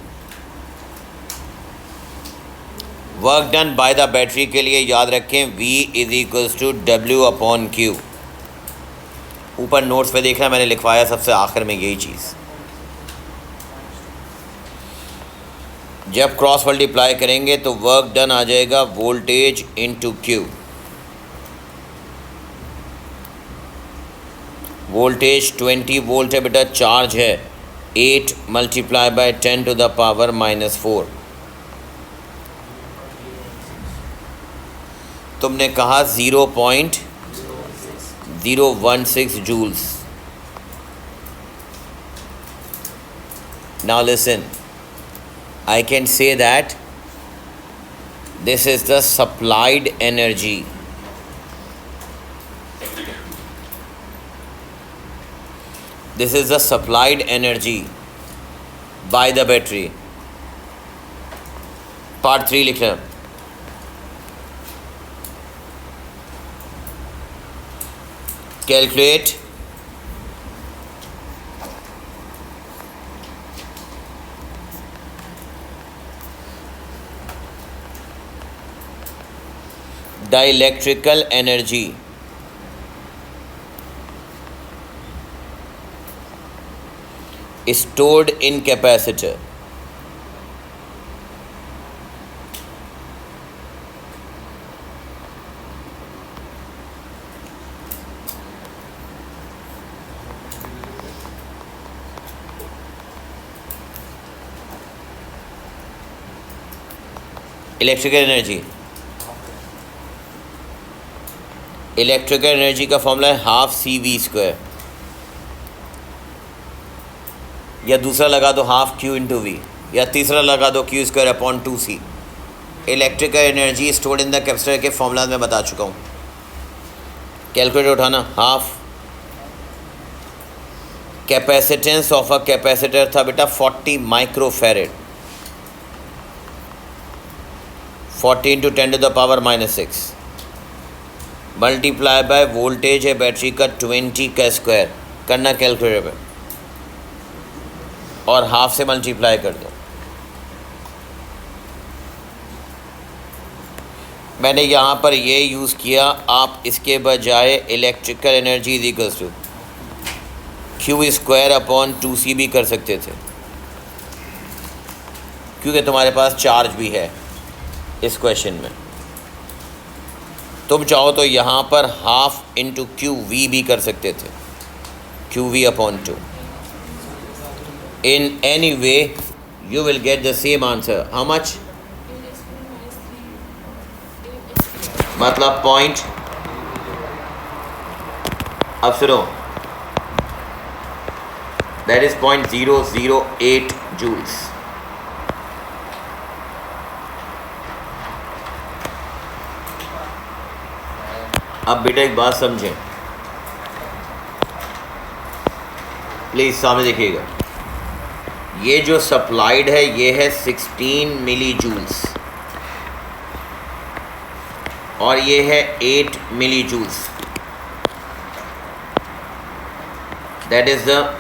Work done by the battery के लिए याद रखें V is equals to W upon Q। ऊपर नोट्स पे देखना, मैंने लिखवाया सबसे आखिर में यही चीज़। जब क्रॉस मल्टीप्लाई करेंगे तो वर्क डन आ जाएगा voltage into Q। Voltage 20 volt है बेटा, चार्ज है 8 multiply by 10 to the power -4। तुमने कहा 0.016 joules. Now listen, I can say that this is the supplied energy. This is the supplied energy by the battery. Part 3 लिख लें। Calculate the electrical energy stored in capacitor. Electrical energy का formula है half CV², या दूसरा लगा दो half Q into V, या तीसरा लगा दो Q² upon 2C। Electrical energy stored in the capacitor के फॉर्मूला मैं बता चुका हूँ। कैलकुलेटर उठाना। Half capacitance of a capacitor था बेटा 40 microfarad, 40 into 10 to the power -6 multiply by voltage है बैटरी का 20 का स्क्वायर करना कैलकुलेटर पे, और हाफ से मल्टीप्लाई कर दो। मैंने यहाँ पर ये यूज़ किया, आप इसके बजाय electrical energy is equals to Q² upon 2C भी कर सकते थे, क्योंकि तुम्हारे पास चार्ज भी है इस क्वेश्चन में। तुम चाहो तो यहाँ पर हाफ इंटू QV भी कर सकते थे, QV upon 2। In any way you will get the same answer. How much? मतलब पॉइंट, अब सुनो, that is 0.008 joules. अब बेटा एक बात समझें प्लीज़, सामने देखिएगा। ये जो सप्लाइड है ये है 16 मिली जूल्स और ये है 8 millijoules. That is the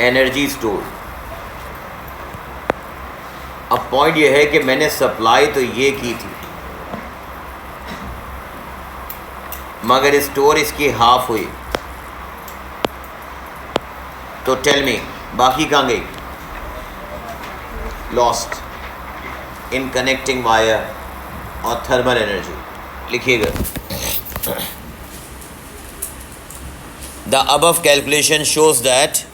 energy store. अब पॉइंट ये है कि मैंने सप्लाई तो ये की थी, मगर स्टोर इसकी हाफ हुई, तो टेल मी बाकी कहाँ गई? लॉस्ट इन कनेक्टिंग वायर और थर्मल एनर्जी। लिखिएगा, the above calculation shows that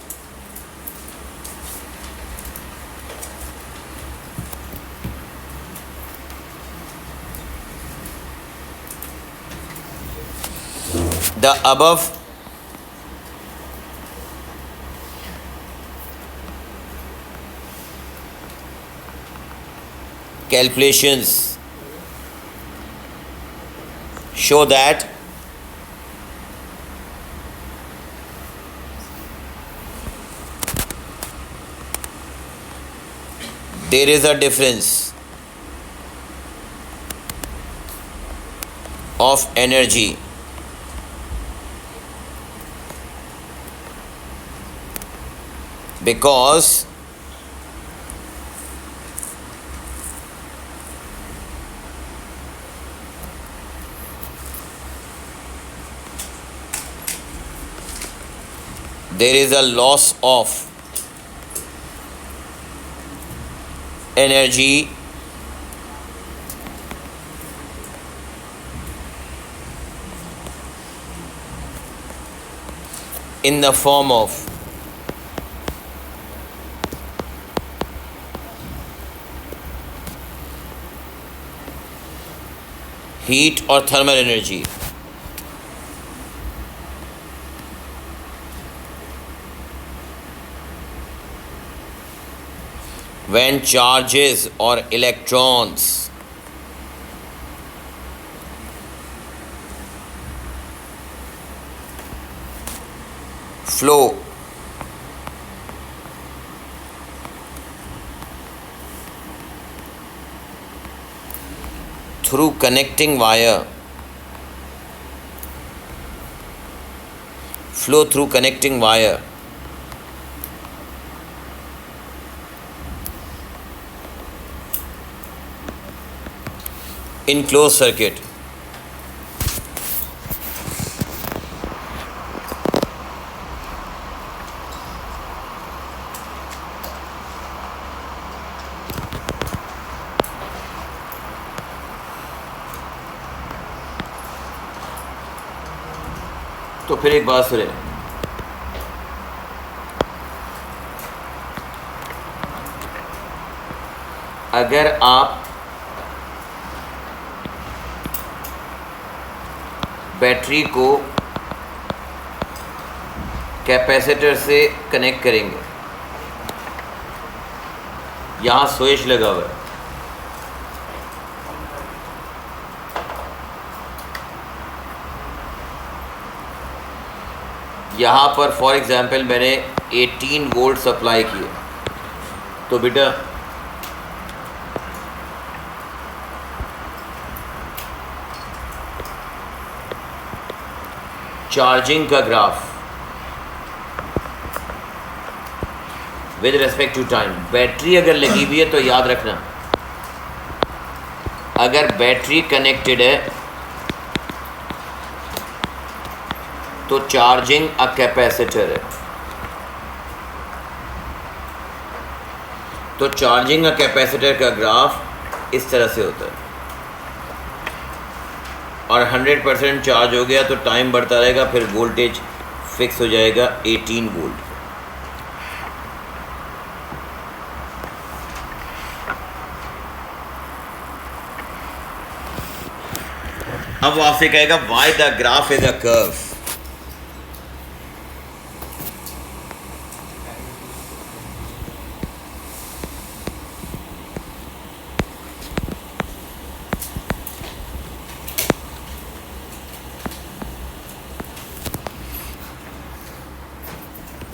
the above calculations show that there is a difference of energy because there is a loss of energy in the form of heat or thermal energy. When charges or electrons flow through connecting wire, in closed circuit, तो फिर एक बात सुने, अगर आप battery को capacitor से connect करेंगे, यहाँ स्विच लगा हुआ है, यहाँ पर फॉर एग्जांपल मैंने 18 वोल्ट सप्लाई किए, तो बेटा चार्जिंग का graph with respect to time, battery अगर लगी हुई है तो याद रखना, अगर बैटरी कनेक्टेड है तो चार्जिंग अ कैपेसिटर है, तो चार्जिंग अ कैपेसिटर का ग्राफ इस तरह से होता है, और 100% चार्ज हो गया तो टाइम बढ़ता रहेगा, फिर वोल्टेज फिक्स हो जाएगा 18 वोल्ट। अब वो आपसे कहेगा why the graph is a curve,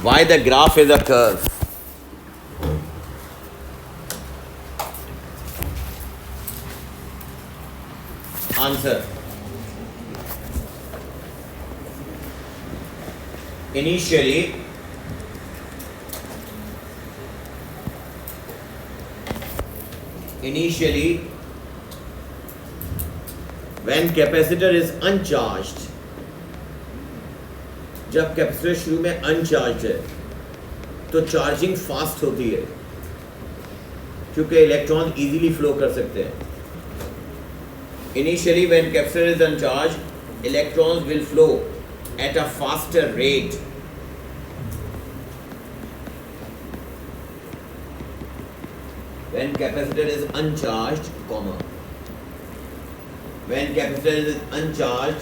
why the graph is a curve? Answer. Initially, when capacitor is uncharged, जब कैपेसिटर शुरू में अनचार्ज है तो चार्जिंग फास्ट होती है क्योंकि इलेक्ट्रॉन इजीली फ्लो कर सकते हैं। Initially when capacitor is अनचार्ज, electrons will flow at a faster rate, when capacitor is uncharged, when capacitor is uncharged,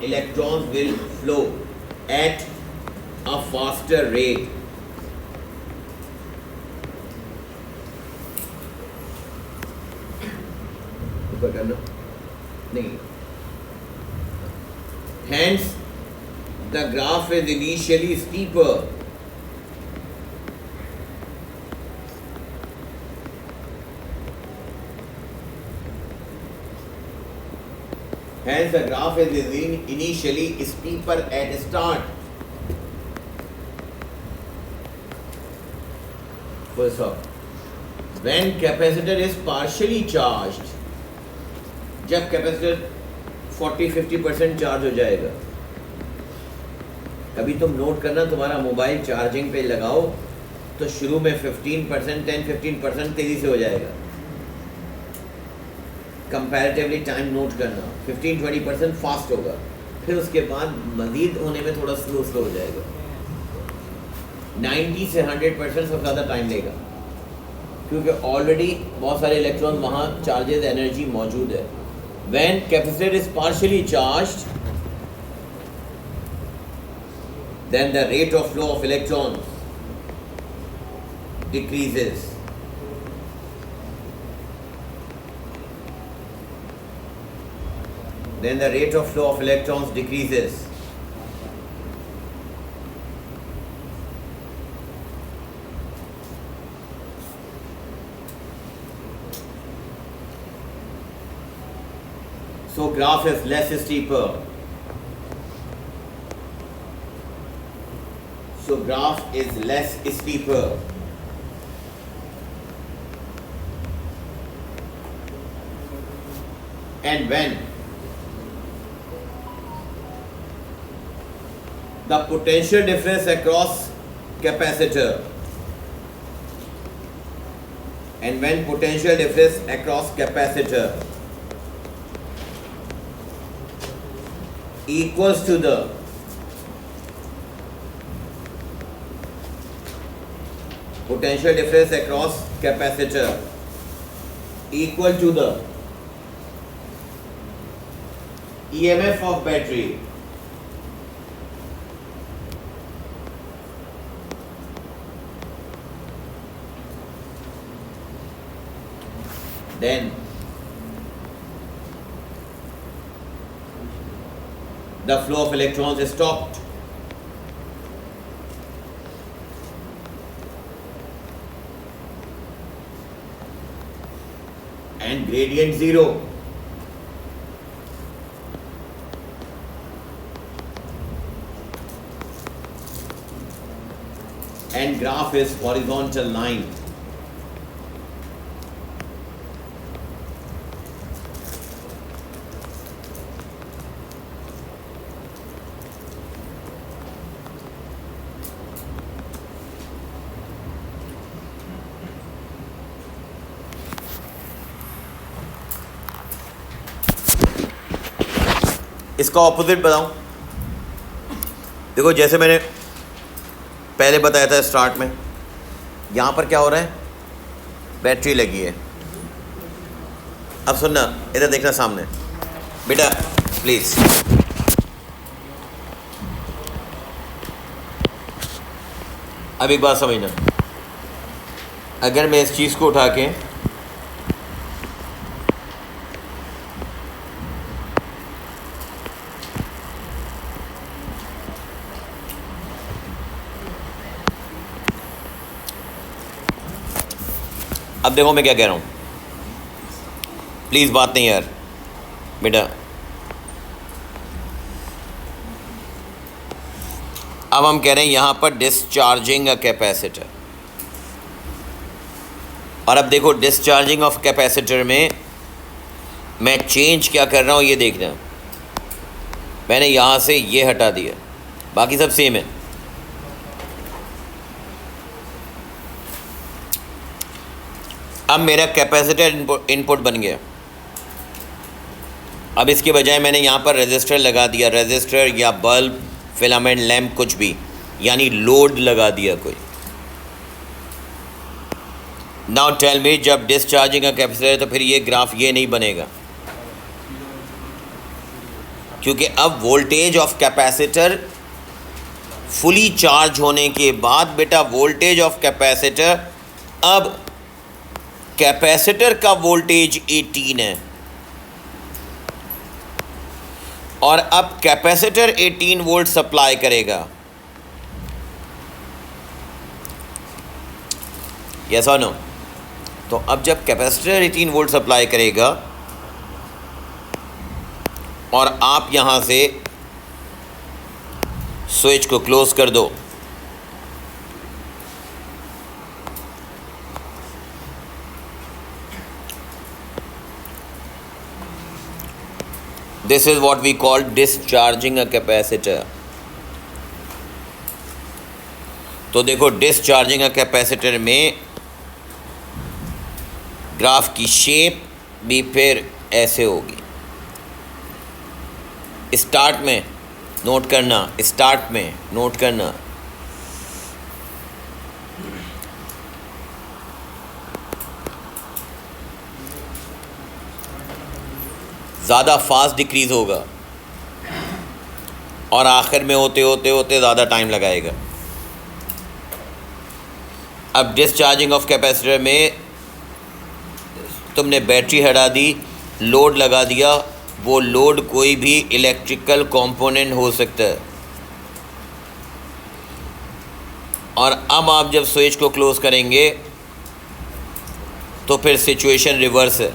electrons will flow at a faster rate. ऊपर करना नहीं, Hence, the graph is initially steeper. Hence, the graph is initially steeper at start. First off, when capacitor is partially charged, जब capacitor 40-50% charge हो जाएगा, कभी तुम note करना, तुम्हारा मोबाइल चार्जिंग पे लगाओ तो शुरू में 15%, 10-15% तेजी से हो जाएगा. कंपैरेटिवली टाइम नोट करना, 15-20% फास्ट होगा, फिर उसके बाद मजीद होने में थोड़ा स्लो हो जाएगा. 90 से 100% सबसे ज़्यादा टाइम लेगा, क्योंकि ऑलरेडी बहुत सारे इलेक्ट्रॉन वहाँ चार्जेस एनर्जी मौजूद है. When capacitor is partially charged, then the rate of flow of electrons decreases. Then the rate of flow of electrons decreases. So graph is less steeper. So graph is less steeper. And when the potential difference across capacitor, and when potential difference across capacitor equals to the potential difference across capacitor equal to the EMF of battery, then the flow of electrons is stopped. And gradient zero. And graph is horizontal line. इसका opposite बताऊं, देखो जैसे मैंने पहले बताया था start में, यहाँ पर क्या हो रहा है, बैटरी लगी है. अब सुनना, इधर देखना सामने बेटा प्लीज़. अब एक बात समझना, अगर मैं इस चीज़ को उठा के अब देखो मैं क्या कह रहा हूँ, प्लीज़ बात नहीं यार बेटा. अब हम कह रहे हैं यहाँ पर डिस्चार्जिंग अ कैपेसिटर, और अब देखो डिस्चार्जिंग ऑफ कैपेसिटर में मैं चेंज क्या कर रहा हूँ ये देखना. मैंने यहाँ से ये हटा दिया, बाकी सब सेम है. अब मेरा कैपेसिटर इनपुट बन गया. अब इसके बजाय मैंने यहाँ पर रेजिस्टर लगा दिया, रेजिस्टर या बल्ब, फिलामेंट, लैंप, कुछ भी, यानी लोड लगा दिया कोई. नाउ टेल मी, जब डिस्चार्जिंग का कैपेसिटर है तो फिर ये ग्राफ ये नहीं बनेगा, क्योंकि अब voltage of capacitor fully charge होने के बाद बेटा वोल्टेज ऑफ कैपेसिटर, अब कैपेसिटर का वोल्टेज 18 है और अब कैपेसिटर 18 वोल्ट सप्लाई करेगा। यस और नो? तो अब जब कैपेसिटर 18 वोल्ट सप्लाई करेगा और आप यहां से स्विच को क्लोज कर दो, this is what we call discharging a capacitor. तो देखो, डिस्चार्जिंग अ कैपेसिटर में ग्राफ की शेप भी फिर ऐसे होगी। स्टार्ट में नोट करना, स्टार्ट में नोट करना, ज़्यादा फास्ट डिक्रीज होगा और आखिर में होते होते होते ज़्यादा टाइम लगाएगा। अब डिस्चार्जिंग ऑफ कैपेसिटर में तुमने बैटरी हटा दी, लोड लगा दिया, वो लोड कोई भी इलेक्ट्रिकल कंपोनेंट हो सकता है। और अब आप जब स्विच को क्लोज करेंगे तो फिर सिचुएशन रिवर्स है।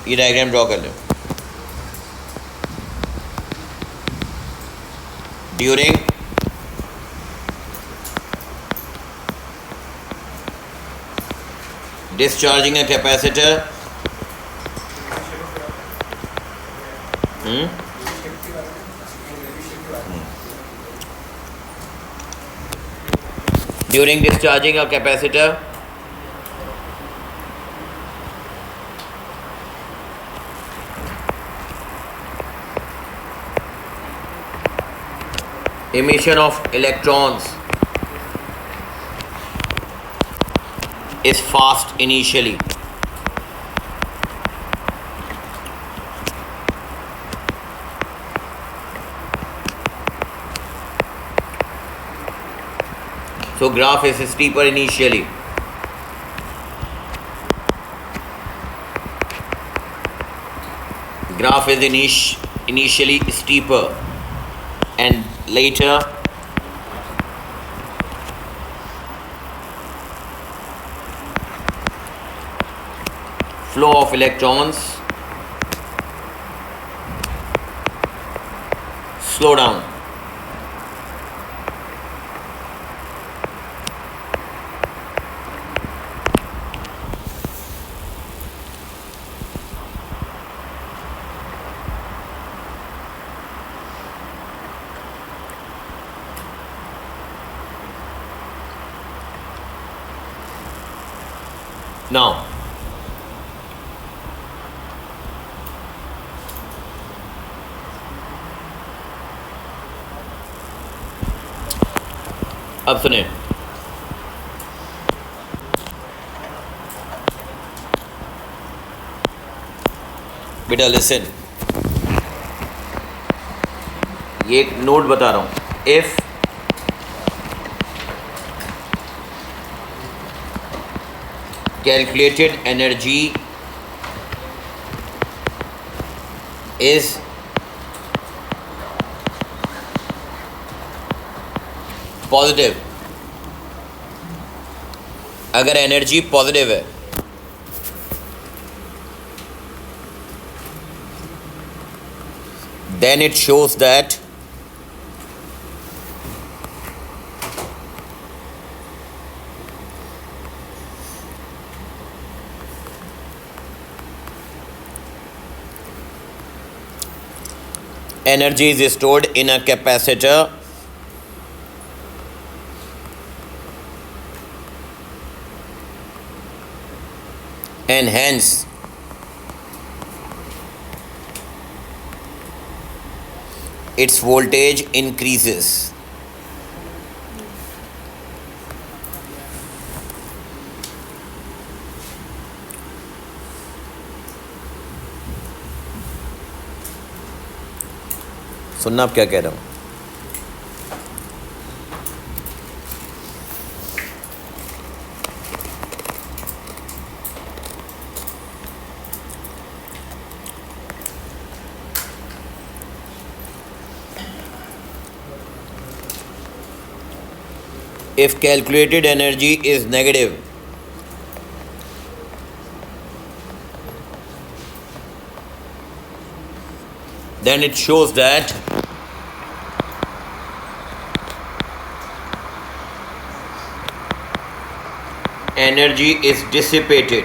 ये डायग्राम ड्रॉ कर लो। During discharging a capacitor, during discharging a capacitor, emission of electrons is fast initially. So graph is steeper initially. Graph is initially steeper and later flow of electrons slow down. Now अब सुने, बेटा listen, ये एक note बता रहा हूं। If calculated energy is positive, अगर energy positive है then it shows that energy is stored in a capacitor and hence its voltage increases. सुनना आप क्या कह रहा हूं। if calculated energy is negative, then it shows that energy is dissipated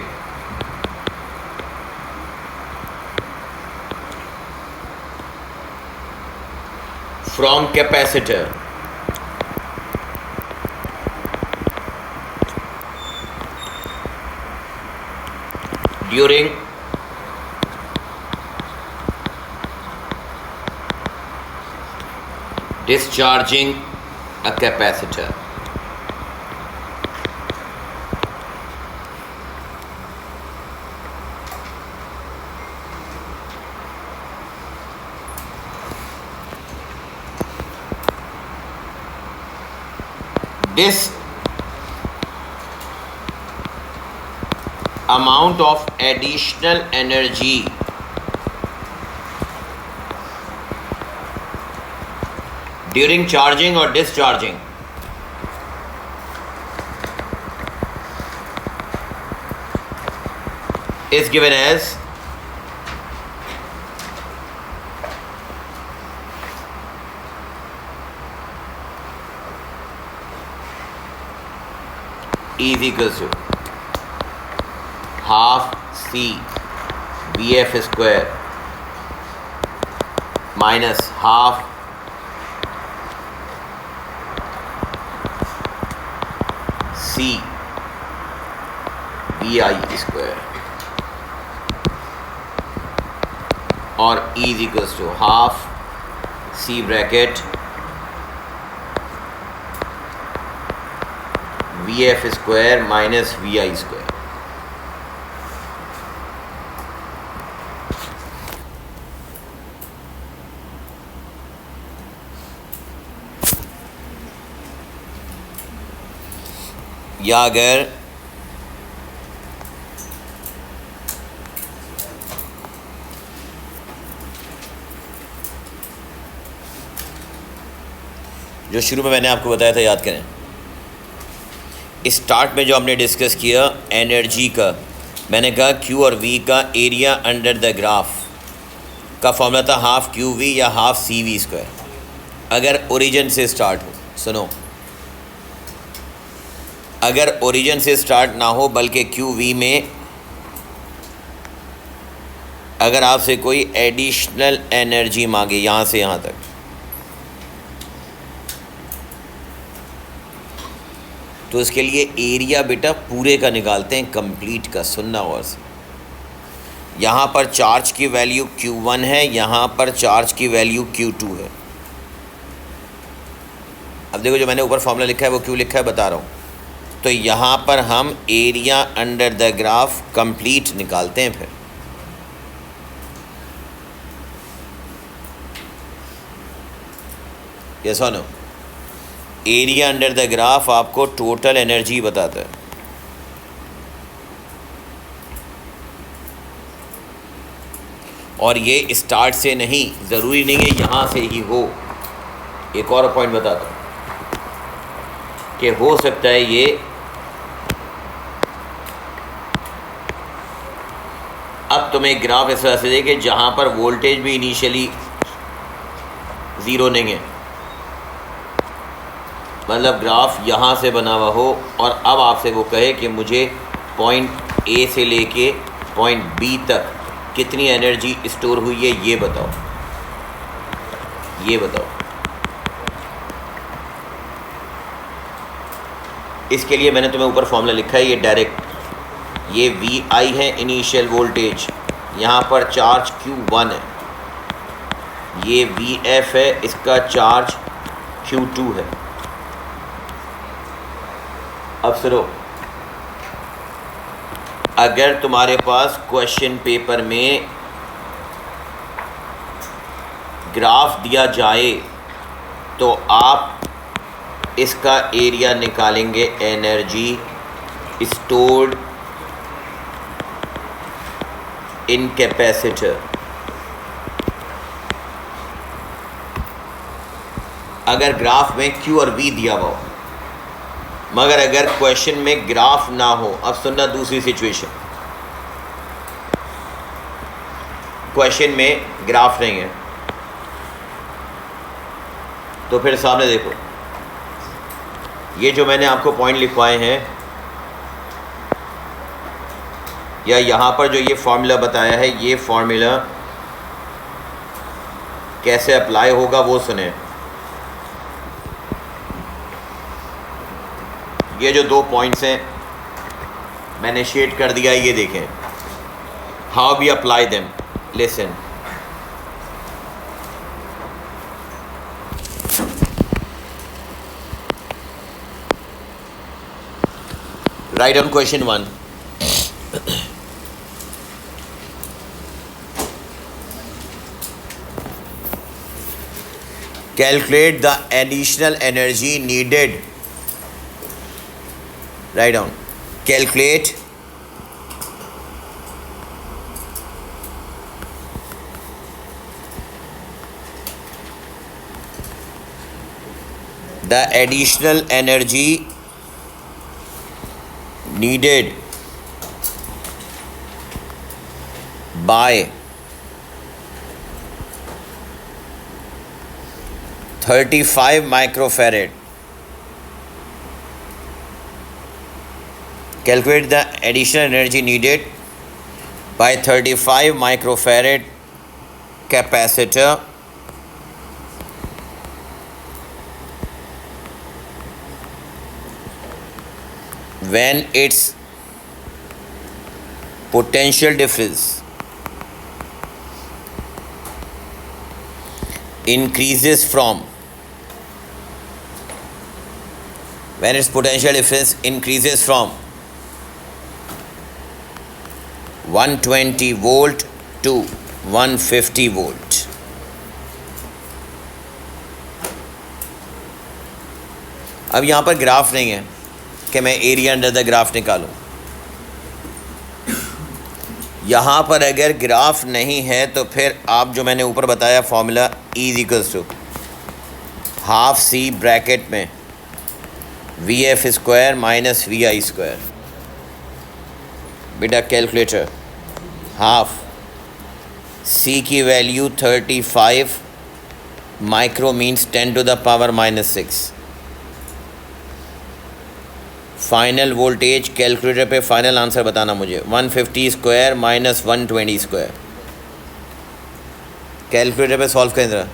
from capacitor during discharging a capacitor. This amount of additional energy during charging or discharging is given as E is equals to half C Vf square minus half C Vi square, or E is equals to half C bracket Vf square minus Vi square. या अगर जो शुरू में मैंने आपको बताया था, याद करें, स्टार्ट में जो हमने डिस्कस किया एनर्जी का, मैंने कहा Q और V का एरिया अंडर द ग्राफ का फॉर्मूला था हाफ क्यू वी या हाफ सी वी स्क्वायर, अगर ओरिजिन से स्टार्ट हो। सुनो, अगर ओरिजिन से स्टार्ट ना हो बल्कि क्यू वी में अगर आपसे कोई एडिशनल एनर्जी मांगे यहाँ से यहाँ तक, तो इसके लिए एरिया बेटा पूरे का निकालते हैं, कंप्लीट का। सुनना और से, यहाँ पर चार्ज की वैल्यू Q1 है, यहाँ पर चार्ज की वैल्यू Q2 है। अब देखो जो मैंने ऊपर फॉर्मूला लिखा है वो क्यों लिखा है बता रहा हूँ। तो यहाँ पर हम area under the graph complete निकालते हैं। फिर यस और no, area under the graph आपको टोटल एनर्जी बताता है। और ये स्टार्ट से नहीं, ज़रूरी नहीं है यहाँ से ही हो। एक और पॉइंट बताता हूँ कि हो सकता है ये अब तुम्हें ग्राफ इस तरह से दे कि जहाँ पर वोल्टेज भी इनिशियली ज़ीरो नहीं है, मतलब ग्राफ यहाँ से बना हुआ हो और अब आपसे वो कहे कि मुझे पॉइंट ए से लेके पॉइंट बी तक कितनी एनर्जी स्टोर हुई है ये बताओ, ये बताओ। इसके लिए मैंने तुम्हें ऊपर फॉर्मूला लिखा है, ये डायरेक्ट, ये वी आई है इनिशियल वोल्टेज, यहाँ पर चार्ज Q1 है, ये वी एफ है, इसका चार्ज Q2 है। अब सुनो, अगर तुम्हारे पास क्वेश्चन पेपर में ग्राफ दिया जाए तो आप इसका एरिया निकालेंगे, एनर्जी स्टोर्ड इन कैपेसिटर। अगर ग्राफ में Q और V दिया हुआ हो मगर अगर क्वेश्चन में ग्राफ ना हो, अब सुनना दूसरी सिचुएशन, क्वेश्चन में ग्राफ नहीं है तो फिर सामने देखो, ये जो मैंने आपको पॉइंट लिखवाए हैं या यहाँ पर जो ये फॉर्मूला बताया है, ये फॉर्मूला कैसे अप्लाई होगा वो सुने। ये जो 2 पॉइंट्स हैं मैंने शेड कर दिया, ये देखें, how we apply them, listen. Right on question 1, calculate the additional energy needed, write down, calculate the additional energy needed by 35 microfarad. Calculate the additional energy needed by 35 microfarad capacitor when its potential difference increases from 120 volt to 150 volt. अब यहाँ पर graph नहीं है कि मैं area under the graph निकालूं। यहाँ पर अगर ग्राफ नहीं है तो फिर आप जो मैंने ऊपर बताया formula is equals to half C bracket में V F square minus V I square. बेटा कैलकुलेटर, हाफ सी की value 35 micro means 10 to the power -6। Final voltage calculator पे फाइनल आंसर बताना मुझे, 150 स्क्वायर माइनस 120 स्क्वायर। कैलकुलेटर पे solve करें ज़रा।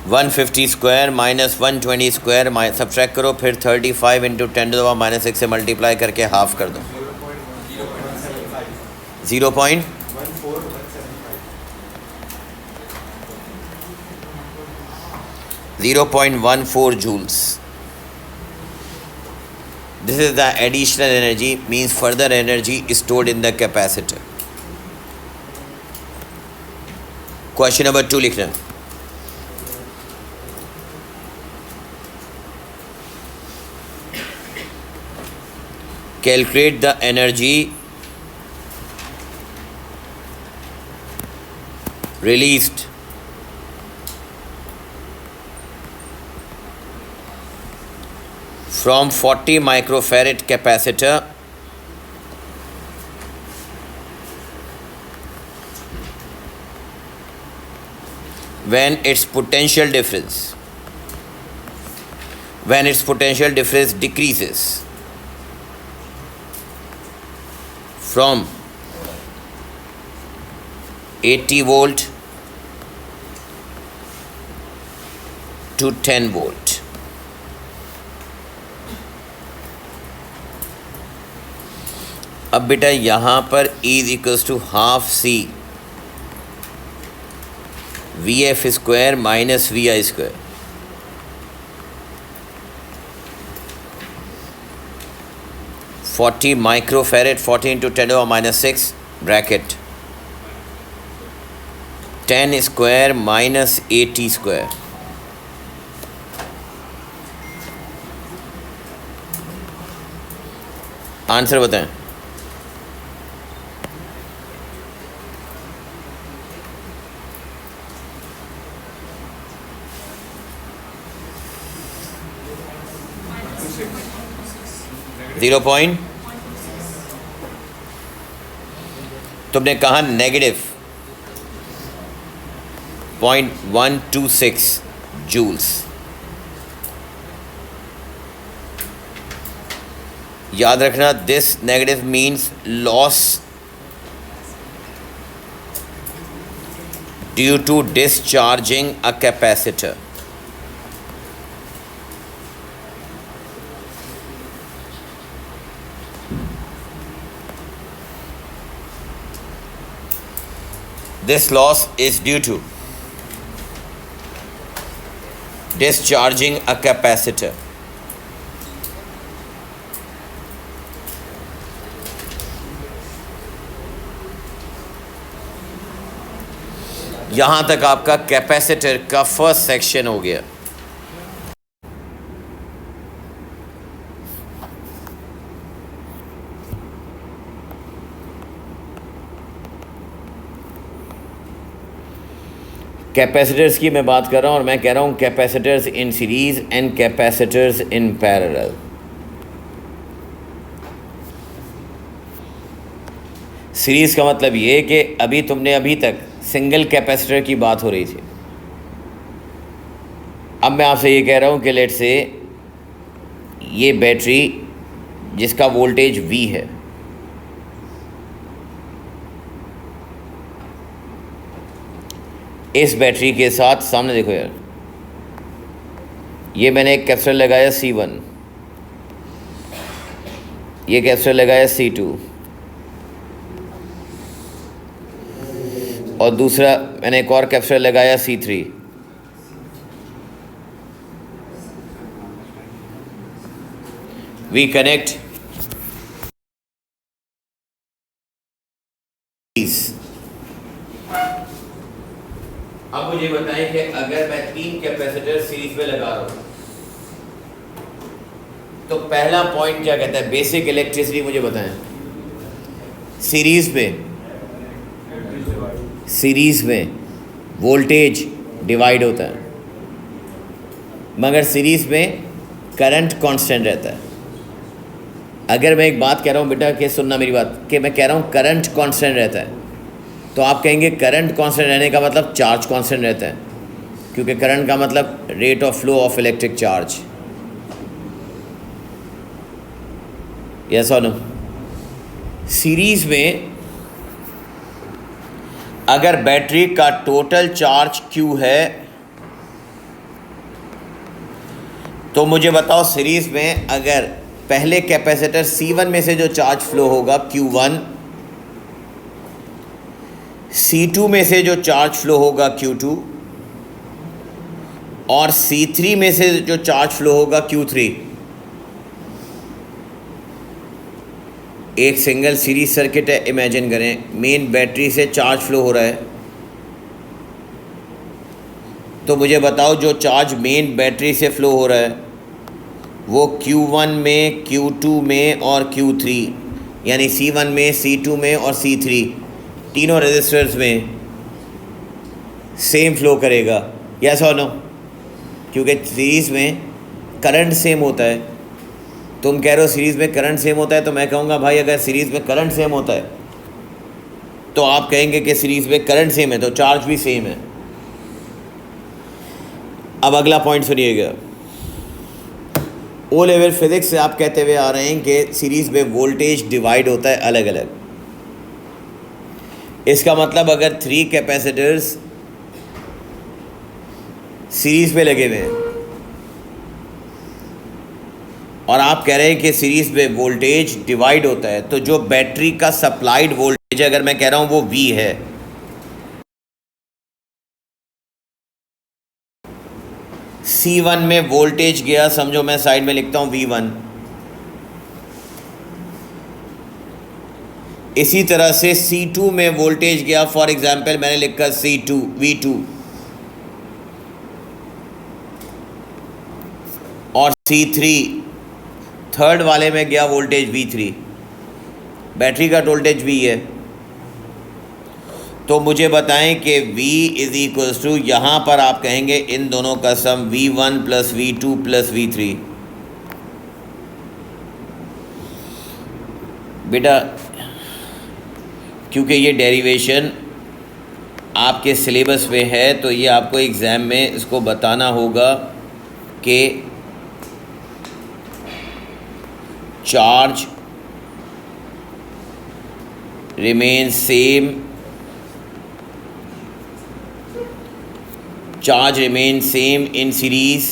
$150 square minus 120 square subtract करो, फिर 35 इंटू 10 टू द पावर -6 से मल्टीप्लाई करके हाफ कर दो। 0.14 joules. This is the additional energy, means further energy is stored in the capacitor. Question number 2 लिखना। Calculate the energy released from 40 microfarad capacitor when its potential difference decreases from 80 volt to 10 volt. अब बेटा यहाँ पर is equals to half C V F square minus V I square. $40 microfarad 40 into 10 to the -6 bracket 10 square minus 80 square। Answer बताएं। 0 point, तुमने कहा negative 0.126 joules. याद रखना, this negative means loss due to discharging a capacitor. This loss is due to discharging a capacitor. यहां तक आपका capacitor का first section हो गया। कैपेसिटर्स की मैं बात कर रहा हूँ और मैं कह रहा हूँ capacitors in series and capacitors in parallel. Series का मतलब ये कि अभी तक सिंगल कैपेसिटर की बात हो रही थी। अब मैं आपसे ये कह रहा हूँ कि लेट से ये बैटरी जिसका वोल्टेज V है, इस बैटरी के साथ सामने देखो यार, ये मैंने एक कैपेसिटर लगाया C1, ये कैपेसिटर लगाया C2 और दूसरा मैंने एक और कैपेसिटर लगाया C3। वी कनेक्ट अब मुझे बताएं कि अगर मैं 3 कैपेसिटर सीरीज में लगा रहा हूं तो पहला पॉइंट क्या कहता है? बेसिक इलेक्ट्रिसिटी मुझे बताएं। सीरीज में वोल्टेज डिवाइड होता है, मगर सीरीज में करंट कांस्टेंट रहता है। अगर मैं एक बात कह रहा हूँ बेटा, कि सुनना मेरी बात, कि मैं कह रहा हूँ करंट कांस्टेंट रहता है, तो आप कहेंगे करंट कांस्टेंट रहने का मतलब चार्ज कांस्टेंट रहता है, क्योंकि करंट का मतलब rate of flow of electric charge. Yes और नो? सीरीज में अगर बैटरी का टोटल चार्ज Q है तो मुझे बताओ, सीरीज में अगर पहले कैपेसिटर C1 में से जो चार्ज फ्लो होगा Q1, C2 में से जो चार्ज फ्लो होगा Q2 और C3 में से जो चार्ज फ्लो होगा Q3, एक सिंगल सीरीज सर्किट है। इमेजिन करें मेन बैटरी से चार्ज फ्लो हो रहा है, तो मुझे बताओ जो चार्ज मेन बैटरी से फ्लो हो रहा है वो Q1 में, Q2 में और Q3, यानी C1 में, C2 में और C3 तीनों रेजिस्टर्स में सेम फ्लो करेगा। यस और नो? क्योंकि सीरीज़ में करंट सेम होता है। तुम कह रहे हो सीरीज़ में करंट सेम होता है, तो मैं कहूँगा भाई अगर सीरीज़ में करंट सेम होता है तो आप कहेंगे कि सीरीज़ में करंट सेम है तो चार्ज भी सेम है। अब अगला पॉइंट सुनिएगा। ओ लेवल फिजिक्स से आप कहते हुए आ रहे हैं कि सीरीज़ में वोल्टेज डिवाइड होता है अलग अलग। इसका मतलब अगर 3 कैपेसिटर्स सीरीज़ में लगे हुए हैं और आप कह रहे हैं कि सीरीज़ में वोल्टेज डिवाइड होता है, तो जो बैटरी का सप्लाइड वोल्टेज अगर मैं कह रहा हूँ वो V है, C1 में वोल्टेज गया, समझो मैं साइड में लिखता हूँ V1। इसी तरह से C2 में वोल्टेज गया, फॉर एग्जांपल मैंने लिखा C2 V2, और C3 थर्ड वाले में गया वोल्टेज V3। बैटरी का वोल्टेज V है, तो मुझे बताएं कि V इज इक्वल्स टू, यहाँ पर आप कहेंगे इन दोनों का सम V1 plus V2 plus V3। बेटा क्योंकि ये डेरिवेशन आपके सिलेबस में है तो ये आपको एग्ज़ाम में इसको बताना होगा कि charge remains same, charge remains same in series,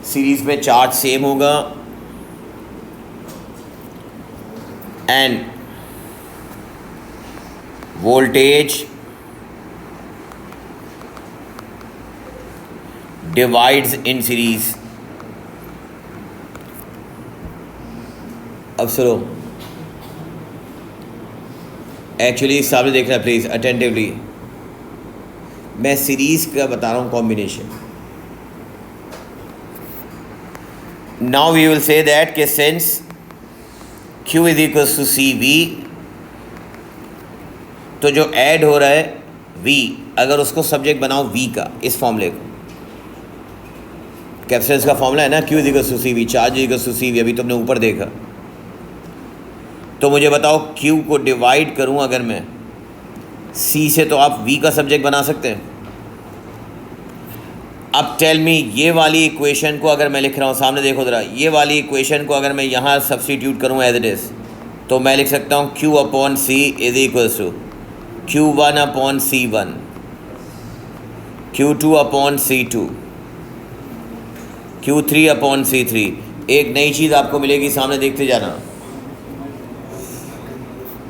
series में चार्ज सेम होगा end voltage divides in series. अब सुनो, एक्चुअली सामने देखना प्लीज़ अटेंटिवली, मैं सीरीज़ का बता रहा हूँ combination. Now we will say that कि since Q is equals to C V, तो जो ऐड हो रहा है V, अगर उसको सब्जेक्ट बनाओ V का, इस फॉर्मूले को, कैपेसिटेंस का फॉर्मूला है ना, Q is equals to C V, charge is equals to C V, अभी तुमने ऊपर देखा। तो मुझे बताओ Q को डिवाइड करूं अगर मैं C से, तो आप V का सब्जेक्ट बना सकते हैं। अब टेल मी, ये वाली इक्वेशन को अगर मैं लिख रहा हूँ, सामने देखो ज़रा, ये वाली इक्वेशन को अगर मैं यहाँ सब्स्टिट्यूट करूँ एज इट इज़, तो मैं लिख सकता हूँ Q upon C is equals to Q1 upon C1, Q2 upon C2, Q3 upon C3। एक नई चीज़ आपको मिलेगी, सामने देखते जाना,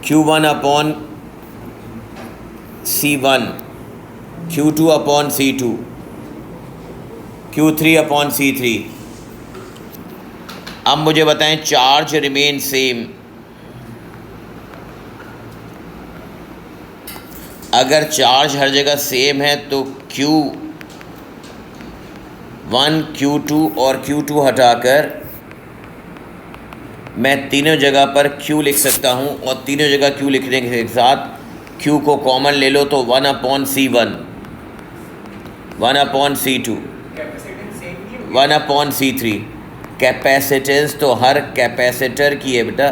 Q1 upon C1, Q2 upon C2, Q3 upon C3। अब मुझे बताएं, चार्ज रिमेन सेम, अगर चार्ज हर जगह सेम है तो Q1, Q2 और Q2 हटाकर मैं तीनों जगह पर Q लिख सकता हूँ, और तीनों जगह Q लिखने के साथ Q को कॉमन ले लो तो 1 upon C1, 1 upon C2, 1 upon C3। Capacitance तो हर कैपेसिटर की है बेटा,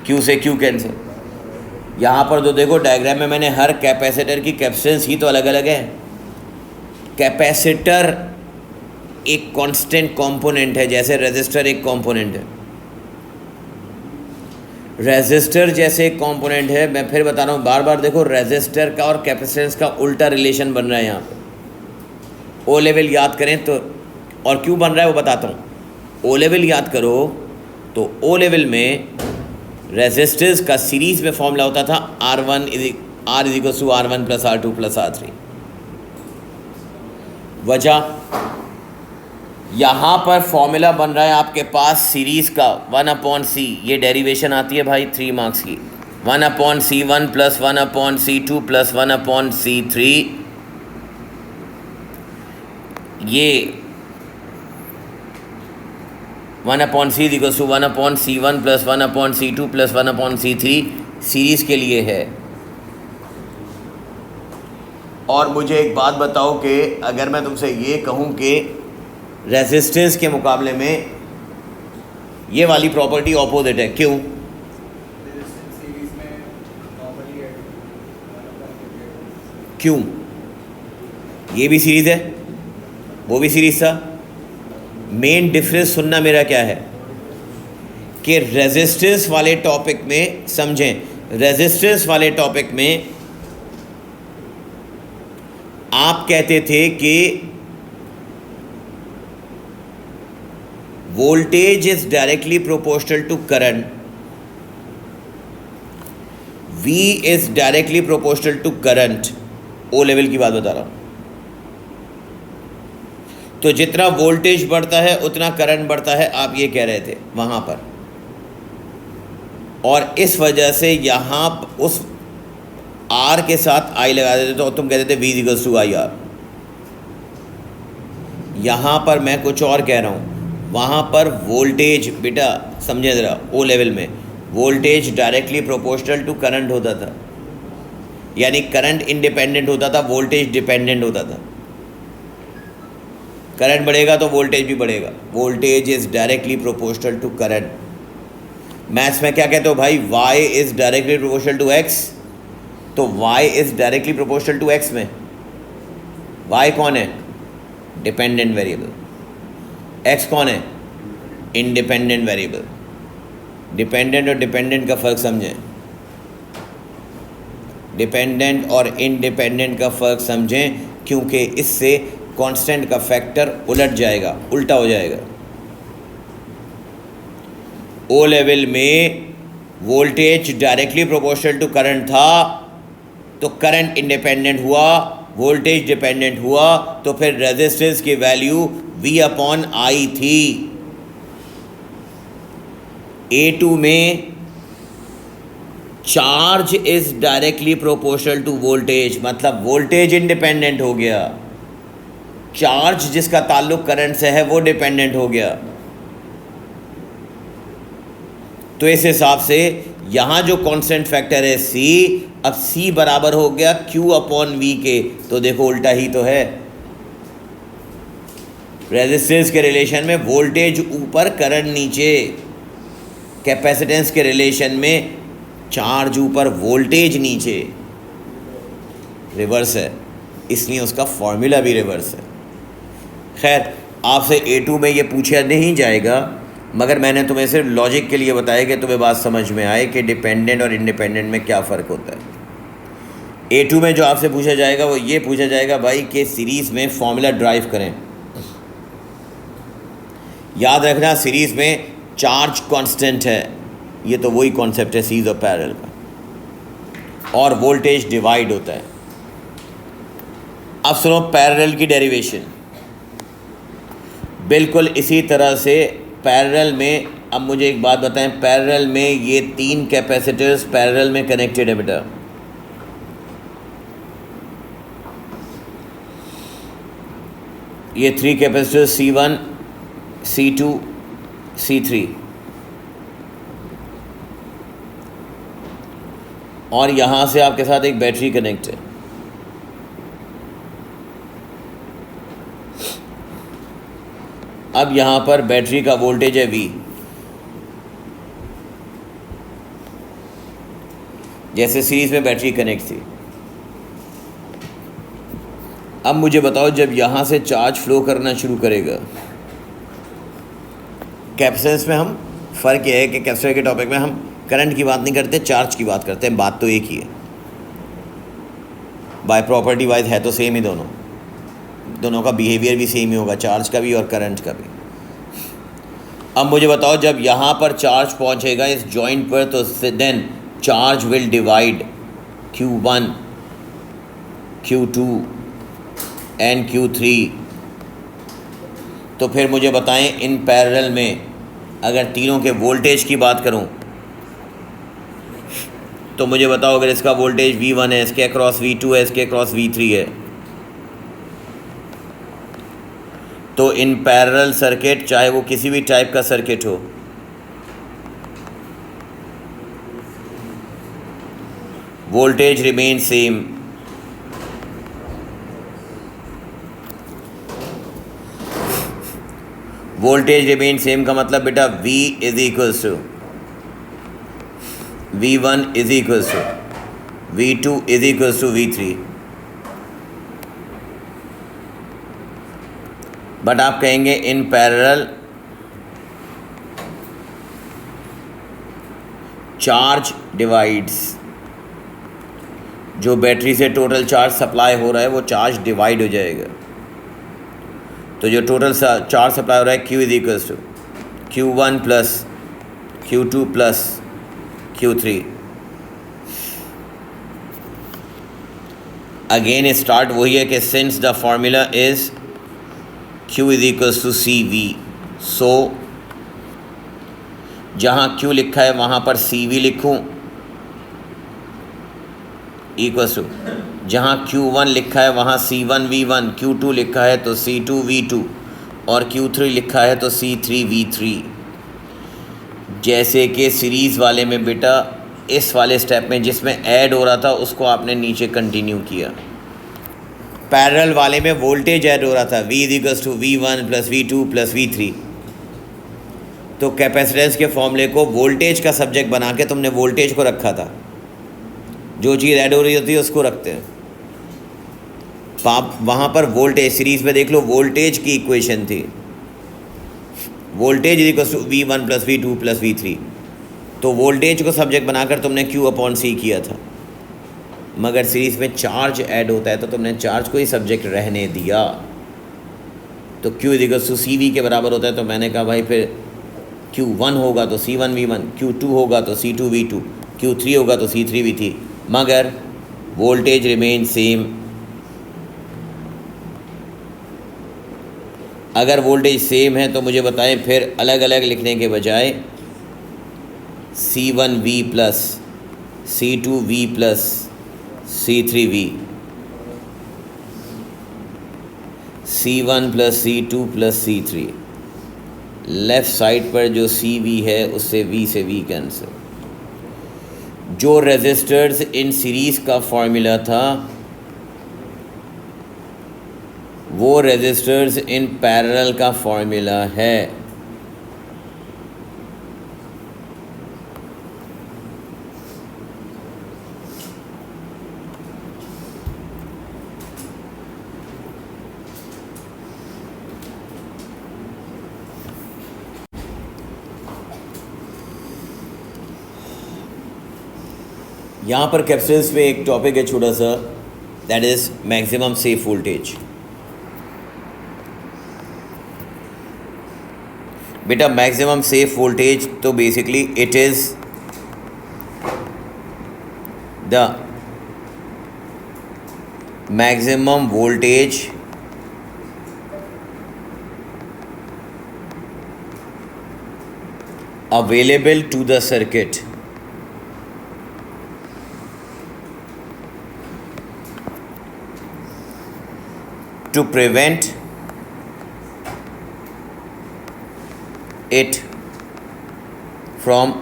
Q से Q कैंसिल। यहाँ पर जो देखो डायग्राम में मैंने हर कैपेसिटर की कैपेसिटेंस ही तो अलग अलग है। कैपेसिटर एक कांस्टेंट कंपोनेंट है, जैसे रेजिस्टर एक कंपोनेंट है, रेजिस्टर जैसे एक कंपोनेंट है। मैं फिर बता रहा हूँ बार बार, देखो रेजिस्टर का और कैपेसिटेंस का उल्टा रिलेशन बन रहा है यहाँ पे। ओ लेवल याद करें तो, और क्यों बन रहा है वो बताता हूँ। ओ लेवल याद करो तो ओ लेवल में रेजिस्टेंस का सीरीज़ में फॉर्मूला होता था R1 R is equal to R1 plus R2 plus R3। वजह, यहाँ पर फॉर्मूला बन रहा है आपके पास सीरीज़ का 1 अपॉन C, ये डेरिवेशन आती है भाई 3 मार्क्स की, 1 upon C1 plus 1 upon C2 plus 1 upon C3। ये 1 upon C equals to 1 upon C1 plus 1 upon C2 plus 1 upon C3 series के लिए है। और मुझे एक बात बताओ कि अगर मैं तुमसे ये कहूँ कि रेजिस्टेंस के मुकाबले में ये वाली प्रॉपर्टी ऑपोजिट है, क्यों? क्यों? ये भी सीरीज़ है, वो भी सीरीज़ था। मेन डिफरेंस सुनना मेरा क्या है कि रेजिस्टेंस वाले टॉपिक में, समझें, रेजिस्टेंस वाले टॉपिक में आप कहते थे कि voltage is directly proportional to current, V is directly proportional to current. O level की बात बता रहा हूं। तो जितना वोल्टेज बढ़ता है उतना करंट बढ़ता है, आप ये कह रहे थे वहां पर। और इस वजह से यहाँ उस R के साथ I लगा देते तो तुम कहते थे V इक्वल्स टू IR। यहाँ पर मैं कुछ और कह रहा हूँ, वहाँ पर वोल्टेज, बेटा समझे ज़रा, ओ लेवल में voltage directly proportional to current होता था, यानी करंट इंडिपेंडेंट होता था, वोल्टेज डिपेंडेंट होता था। करंट बढ़ेगा तो वोल्टेज भी बढ़ेगा। Voltage is directly proportional to current. Maths में क्या कहते हो भाई, y is directly proportional to x, तो y is directly proportional to x में y कौन है, डिपेंडेंट वेरिएबल, x कौन है, इंडिपेंडेंट वेरिएबल। डिपेंडेंट और डिपेंडेंट का फ़र्क समझें, डिपेंडेंट और इंडिपेंडेंट का फ़र्क समझें, क्योंकि इससे कांस्टेंट का फैक्टर उलट जाएगा, उल्टा हो जाएगा। ओ लेवल में voltage directly proportional to current था, तो करंट इंडिपेंडेंट हुआ, वोल्टेज डिपेंडेंट हुआ, तो फिर रेजिस्टेंस की वैल्यू V/I थी। A2 में charge is directly proportional to voltage, मतलब वोल्टेज इंडिपेंडेंट हो गया, चार्ज जिसका ताल्लुक करंट से है वो डिपेंडेंट हो गया। तो इस हिसाब से यहाँ जो कांस्टेंट फैक्टर है C, अब C बराबर हो गया Q/V के, तो देखो उल्टा ही तो है। रेजिस्टेंस के रिलेशन में वोल्टेज ऊपर करंट नीचे, कैपेसिटेंस के रिलेशन में चार्ज ऊपर वोल्टेज नीचे, रिवर्स है, इसलिए उसका फॉर्मूला भी रिवर्स है। खैर आपसे A2 में ये पूछा नहीं जाएगा, मगर मैंने तुम्हें सिर्फ लॉजिक के लिए बताया कि तुम्हें बात समझ में आए कि डिपेंडेंट और इंडिपेंडेंट में क्या फ़र्क होता है। A2 में जो आपसे पूछा जाएगा वो ये पूछा जाएगा भाई कि सीरीज़ में फॉर्मूला ड्राइव करें। याद रखना सीरीज़ में चार्ज कांस्टेंट है, ये तो वही कॉन्सेप्ट है सीरीज और पैरेलल का, और वोल्टेज डिवाइड होता है। अब सुनो पैरेलल की डेरिवेशन, बिल्कुल इसी तरह से पैरेलल में। अब मुझे एक बात बताएं, पैरेलल में ये 3 कैपेसिटर्स पैरेलल में कनेक्टेड है बेटा, ये 3 कैपेसिटर्स C1 C2 C3, और यहाँ से आपके साथ एक बैटरी कनेक्ट है। अब यहाँ पर बैटरी का वोल्टेज है V, जैसे सीरीज में बैटरी कनेक्ट थी। अब मुझे बताओ जब यहाँ से चार्ज फ्लो करना शुरू करेगा, कैपेसिटेंस में हम फ़र्क यह है कि कैपेसिटर के टॉपिक में हम करंट की बात नहीं करते, चार्ज की बात करते हैं, बात तो एक ही है, बाय प्रॉपर्टी वाइज है तो सेम ही, दोनों का बिहेवियर भी सेम ही होगा, चार्ज का भी और करंट का भी। अब मुझे बताओ जब यहाँ पर चार्ज पहुँचेगा इस जॉइंट पर, तो then charge will divide Q1 Q2 and Q3। तो फिर मुझे बताएं इन पैरेलल में अगर तीनों के वोल्टेज की बात करूं, तो मुझे बताओ अगर इसका वोल्टेज V1 है, इसके अक्रॉस V2 है, इसके अक्रॉस V3 है, तो इन पैरेलल सर्किट, चाहे वो किसी भी टाइप का सर्किट हो, voltage remain same. Voltage remain same का मतलब बेटा V is equals to V1 is equals to V2 is equals to V3। But आप कहेंगे इन पैरेलल चार्ज डिवाइड्स, जो बैटरी से टोटल चार्ज सप्लाई हो रहा है वो चार्ज डिवाइड हो जाएगा। तो जो टोटल चार्ज सप्लाई हो रहा है Q is equals to Q1 plus Q2 plus Q3। Again start वही है कि since the formula is Q is equals to CV, so जहाँ Q लिखा है वहाँ पर CV लिखूँ, इक्वल्स टू जहाँ Q1 लिखा है वहाँ C1 V1, Q2 लिखा है तो C2 V2 और Q3 लिखा है तो C3 V3। जैसे कि सीरीज़ वाले में बेटा इस वाले स्टेप में जिसमें ऐड हो रहा था उसको आपने नीचे कंटिन्यू किया। पैरेलल वाले में वोल्टेज ऐड हो रहा था, V equals to V1 plus V2 plus V3। तो कैपेसिटेंस के फॉर्मूले को वोल्टेज का सब्जेक्ट बना के तुमने वोल्टेज को रखा था। जो चीज़ ऐड हो रही होती है उसको रखते हैं। आप वहाँ पर वोल्टेज सीरीज़ में देख लो, वोल्टेज की इक्वेशन थी, voltage equals to V1 plus V2 plus V3। तो वोल्टेज को सब्जेक्ट बनाकर तुमने Q/C किया था। मगर सीरीज़ में चार्ज ऐड होता है तो तुमने चार्ज को ही सब्जेक्ट रहने दिया। तो Q इक्वल्स टू CV के बराबर होता है। तो मैंने कहा भाई फिर Q1 होगा तो C1V1, Q2 होगा तो C2V2, Q3 होगा तो C3V3, मगर वोल्टेज रिमेन सेम। अगर वोल्टेज सेम है तो मुझे बताएं फिर अलग अलग लिखने के बजाय C1V plus C2V plus C3V, C1 plus C2 plus C3, left side पर जो CV है उससे V से V कैंसिल। जो रेजिस्टर्स इन सीरीज़ का फॉर्मूला था वो रेजिस्टर्स इन पैरेलल का फॉर्मूला है। यहाँ पर कैपेसिटेंस में एक टॉपिक है छोटा सा, that is maximum safe voltage. बेटा मैक्सिमम सेफ वोल्टेज तो basically it is the maximum voltage available to the circuit to prevent it from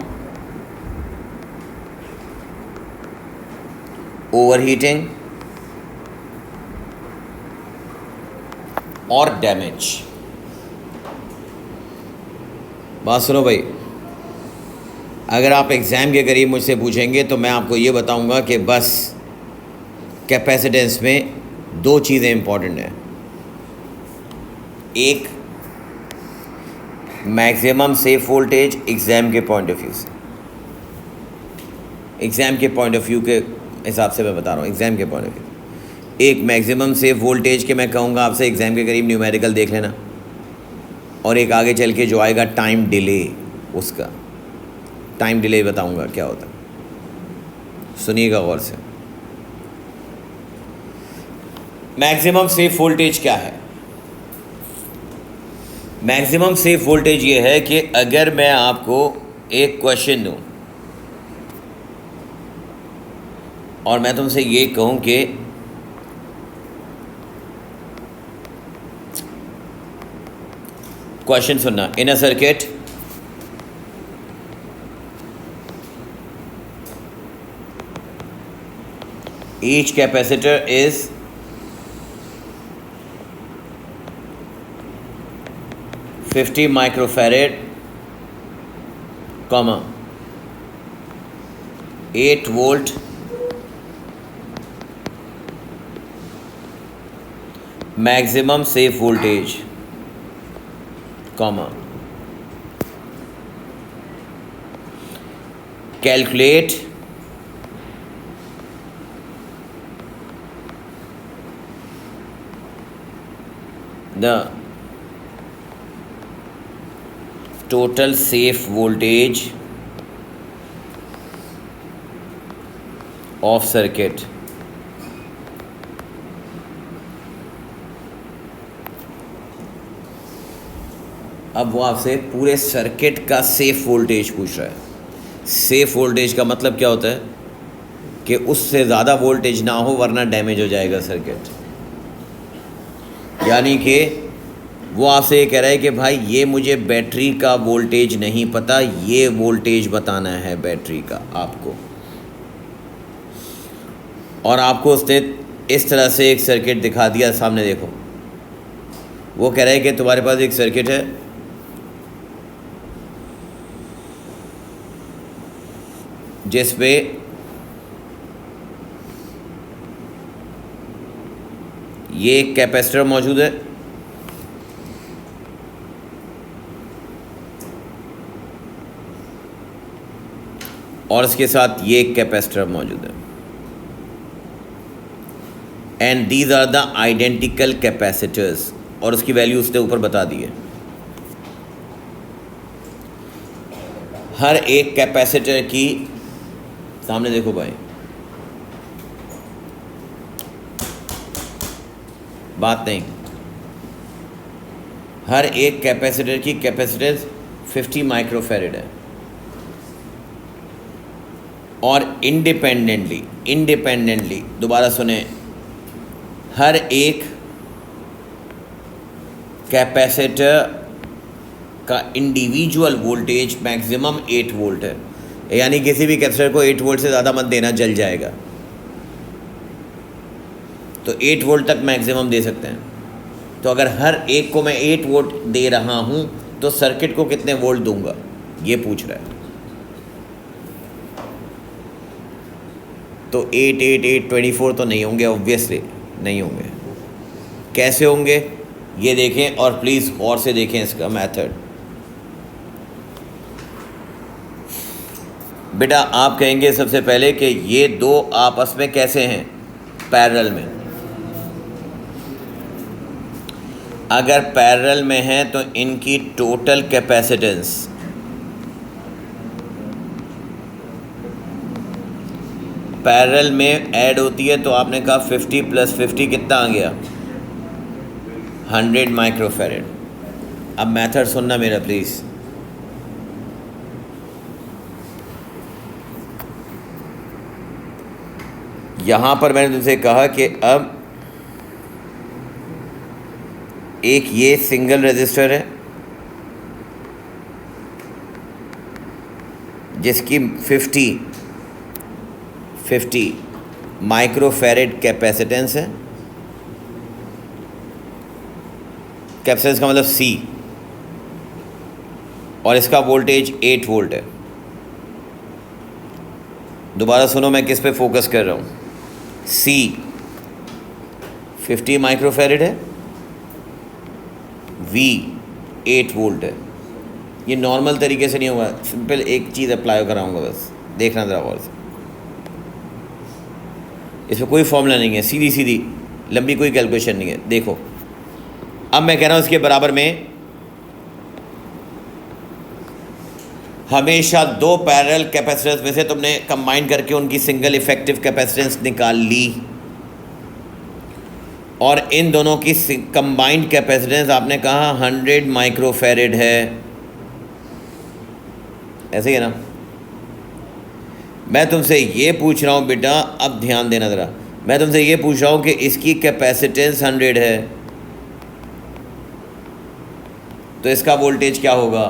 overheating or damage। बात सुनो भाई, अगर आप एग्ज़ाम के करीब मुझसे पूछेंगे तो मैं आपको ये बताऊंगा कि बस कैपेसिटेंस में दो चीज़ें इम्पॉर्टेंट हैं। एक मैक्सिमम सेफ वोल्टेज एग्ज़ाम के पॉइंट ऑफ व्यू से, एग्ज़ाम के पॉइंट ऑफ व्यू के हिसाब से मैं बता रहा हूँ, एग्ज़ाम के पॉइंट ऑफ व्यू। एक मैक्सिमम सेफ वोल्टेज के मैं कहूँगा आपसे एग्ज़ाम के करीब न्यूमेरिकल देख लेना, और एक आगे चल के जो आएगा टाइम डिले, उसका टाइम डिले बताऊँगा क्या होता है। सुनिएगा गौर से। मैक्सिमम सेफ वोल्टेज क्या है? मैक्सिमम सेफ वोल्टेज ये है कि अगर मैं आपको एक क्वेश्चन दूं और मैं तुमसे ये कहूं कि क्वेश्चन सुनना, in a circuit each capacitor is 50 microfarad, 8 volt maximum safe voltage, calculate the total safe voltage of circuit। अब वो आपसे पूरे सर्किट का सेफ वोल्टेज पूछ रहा है। सेफ वोल्टेज का मतलब क्या होता है कि उससे ज़्यादा वोल्टेज ना हो वरना डैमेज हो जाएगा सर्किट। यानी कि वो आपसे ये कह रहा है कि भाई ये मुझे बैटरी का वोल्टेज नहीं पता, ये वोल्टेज बताना है बैटरी का आपको, और आपको उसने इस तरह से एक सर्किट दिखा दिया सामने, देखो वो कह रहा है कि तुम्हारे पास एक सर्किट है जिस पे ये एक कैपेसिटर मौजूद है और इसके साथ ये एक कैपेसिटर मौजूद है, and these are the identical capacitors, और उसकी वैल्यू उसने ऊपर बता दी है। हर एक कैपेसिटर की, सामने देखो भाई, बात नहीं, हर एक कैपेसिटर की कैपेसिटेंस 50 माइक्रोफैरड है और इंडिपेंडेंटली दोबारा सुने, हर एक कैपेसिटर का इंडिविजुअल वोल्टेज मैक्सिमम 8 वोल्ट है, यानी किसी भी कैपेसिटर को 8 वोल्ट से ज़्यादा मत देना, जल जाएगा। तो 8 वोल्ट तक मैक्सिमम दे सकते हैं। तो अगर हर एक को मैं 8 वोल्ट दे रहा हूँ तो सर्किट को कितने वोल्ट दूंगा, ये पूछ रहा है। तो 8 8 8 24 तो नहीं होंगे, ऑब्वियसली नहीं होंगे। कैसे होंगे ये देखें और प्लीज़ गौर से देखें इसका मेथड। बेटा आप कहेंगे सबसे पहले कि ये दो आपस में कैसे हैं, पैरेलल में। अगर पैरेलल में हैं तो इनकी टोटल कैपेसिटेंस पैरेलल में ऐड होती है, तो आपने कहा 50 + 50 कितना आ गया, 100 माइक्रोफैरड। अब मेथड सुनना मेरा प्लीज़। यहाँ पर मैंने तुमसे कहा कि अब एक ये सिंगल रजिस्टर है जिसकी 50 माइक्रोफैरड कैपेसिटेंस है। कैपेसिटेंस का मतलब C, और इसका वोल्टेज 8 वोल्ट है। दोबारा सुनो, मैं किस पे फोकस कर रहा हूँ। C 50 माइक्रोफैरड है, V 8 वोल्ट है। ये नॉर्मल तरीके से नहीं होगा, सिंपल एक चीज़ अप्लाई कराऊंगा, बस देखना ज़रा गौर से। इसमें कोई फॉर्मूला नहीं है, सीधी सीधी लंबी कोई कैलकुलेशन नहीं है। देखो अब मैं कह रहा हूँ इसके बराबर में हमेशा दो पैरेलल कैपेसिटेंस में से तुमने कंबाइन करके उनकी सिंगल इफेक्टिव कैपेसिटेंस निकाल ली, और इन दोनों की कंबाइंड कैपेसिटेंस आपने कहा 100 माइक्रोफैरड है। ऐसे ही है ना। मैं तुमसे ये पूछ रहा हूँ बेटा, अब ध्यान देना ज़रा, मैं तुमसे ये पूछ रहा हूँ कि इसकी कैपेसिटेंस 100 है, तो इसका वोल्टेज क्या होगा।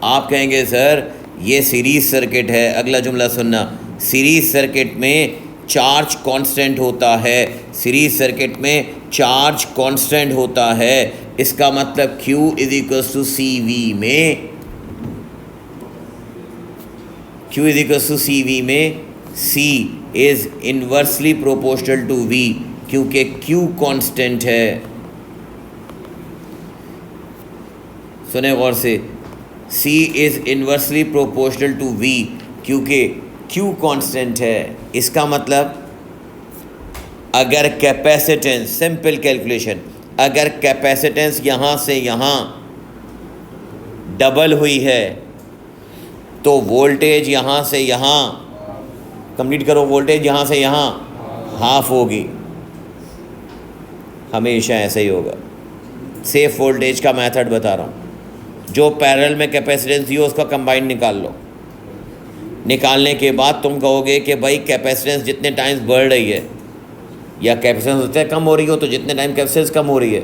आप कहेंगे सर ये सीरीज सर्किट है। अगला जुमला सुनना, सीरीज सर्किट में चार्ज कांस्टेंट होता है, सीरीज सर्किट में चार्ज कांस्टेंट होता है। इसका मतलब Q = CV में, Q = CV में C is inversely proportional to V, क्योंकि Q कांस्टेंट है। सुने गौर से, C is inversely proportional to V, क्योंकि Q कांस्टेंट है। इसका मतलब अगर कैपेसिटेंस, सिंपल कैलकुलेशन, अगर कैपेसिटेंस यहाँ से यहाँ डबल हुई है तो वोल्टेज यहाँ से यहाँ, कंप्लीट करो, वोल्टेज यहाँ से यहाँ हाफ होगी। हमेशा ऐसा ही होगा। सेफ वोल्टेज का मेथड बता रहा हूँ। जो पैरेलल में कैपेसिटेंस थी उसका कंबाइन निकाल लो। निकालने के बाद तुम कहोगे कि भाई कैपेसिटेंस जितने टाइम्स बढ़ रही है या कैपेसिटेंस उतने कम हो रही हो, तो जितने टाइम कैपेसिटेंस कम हो रही है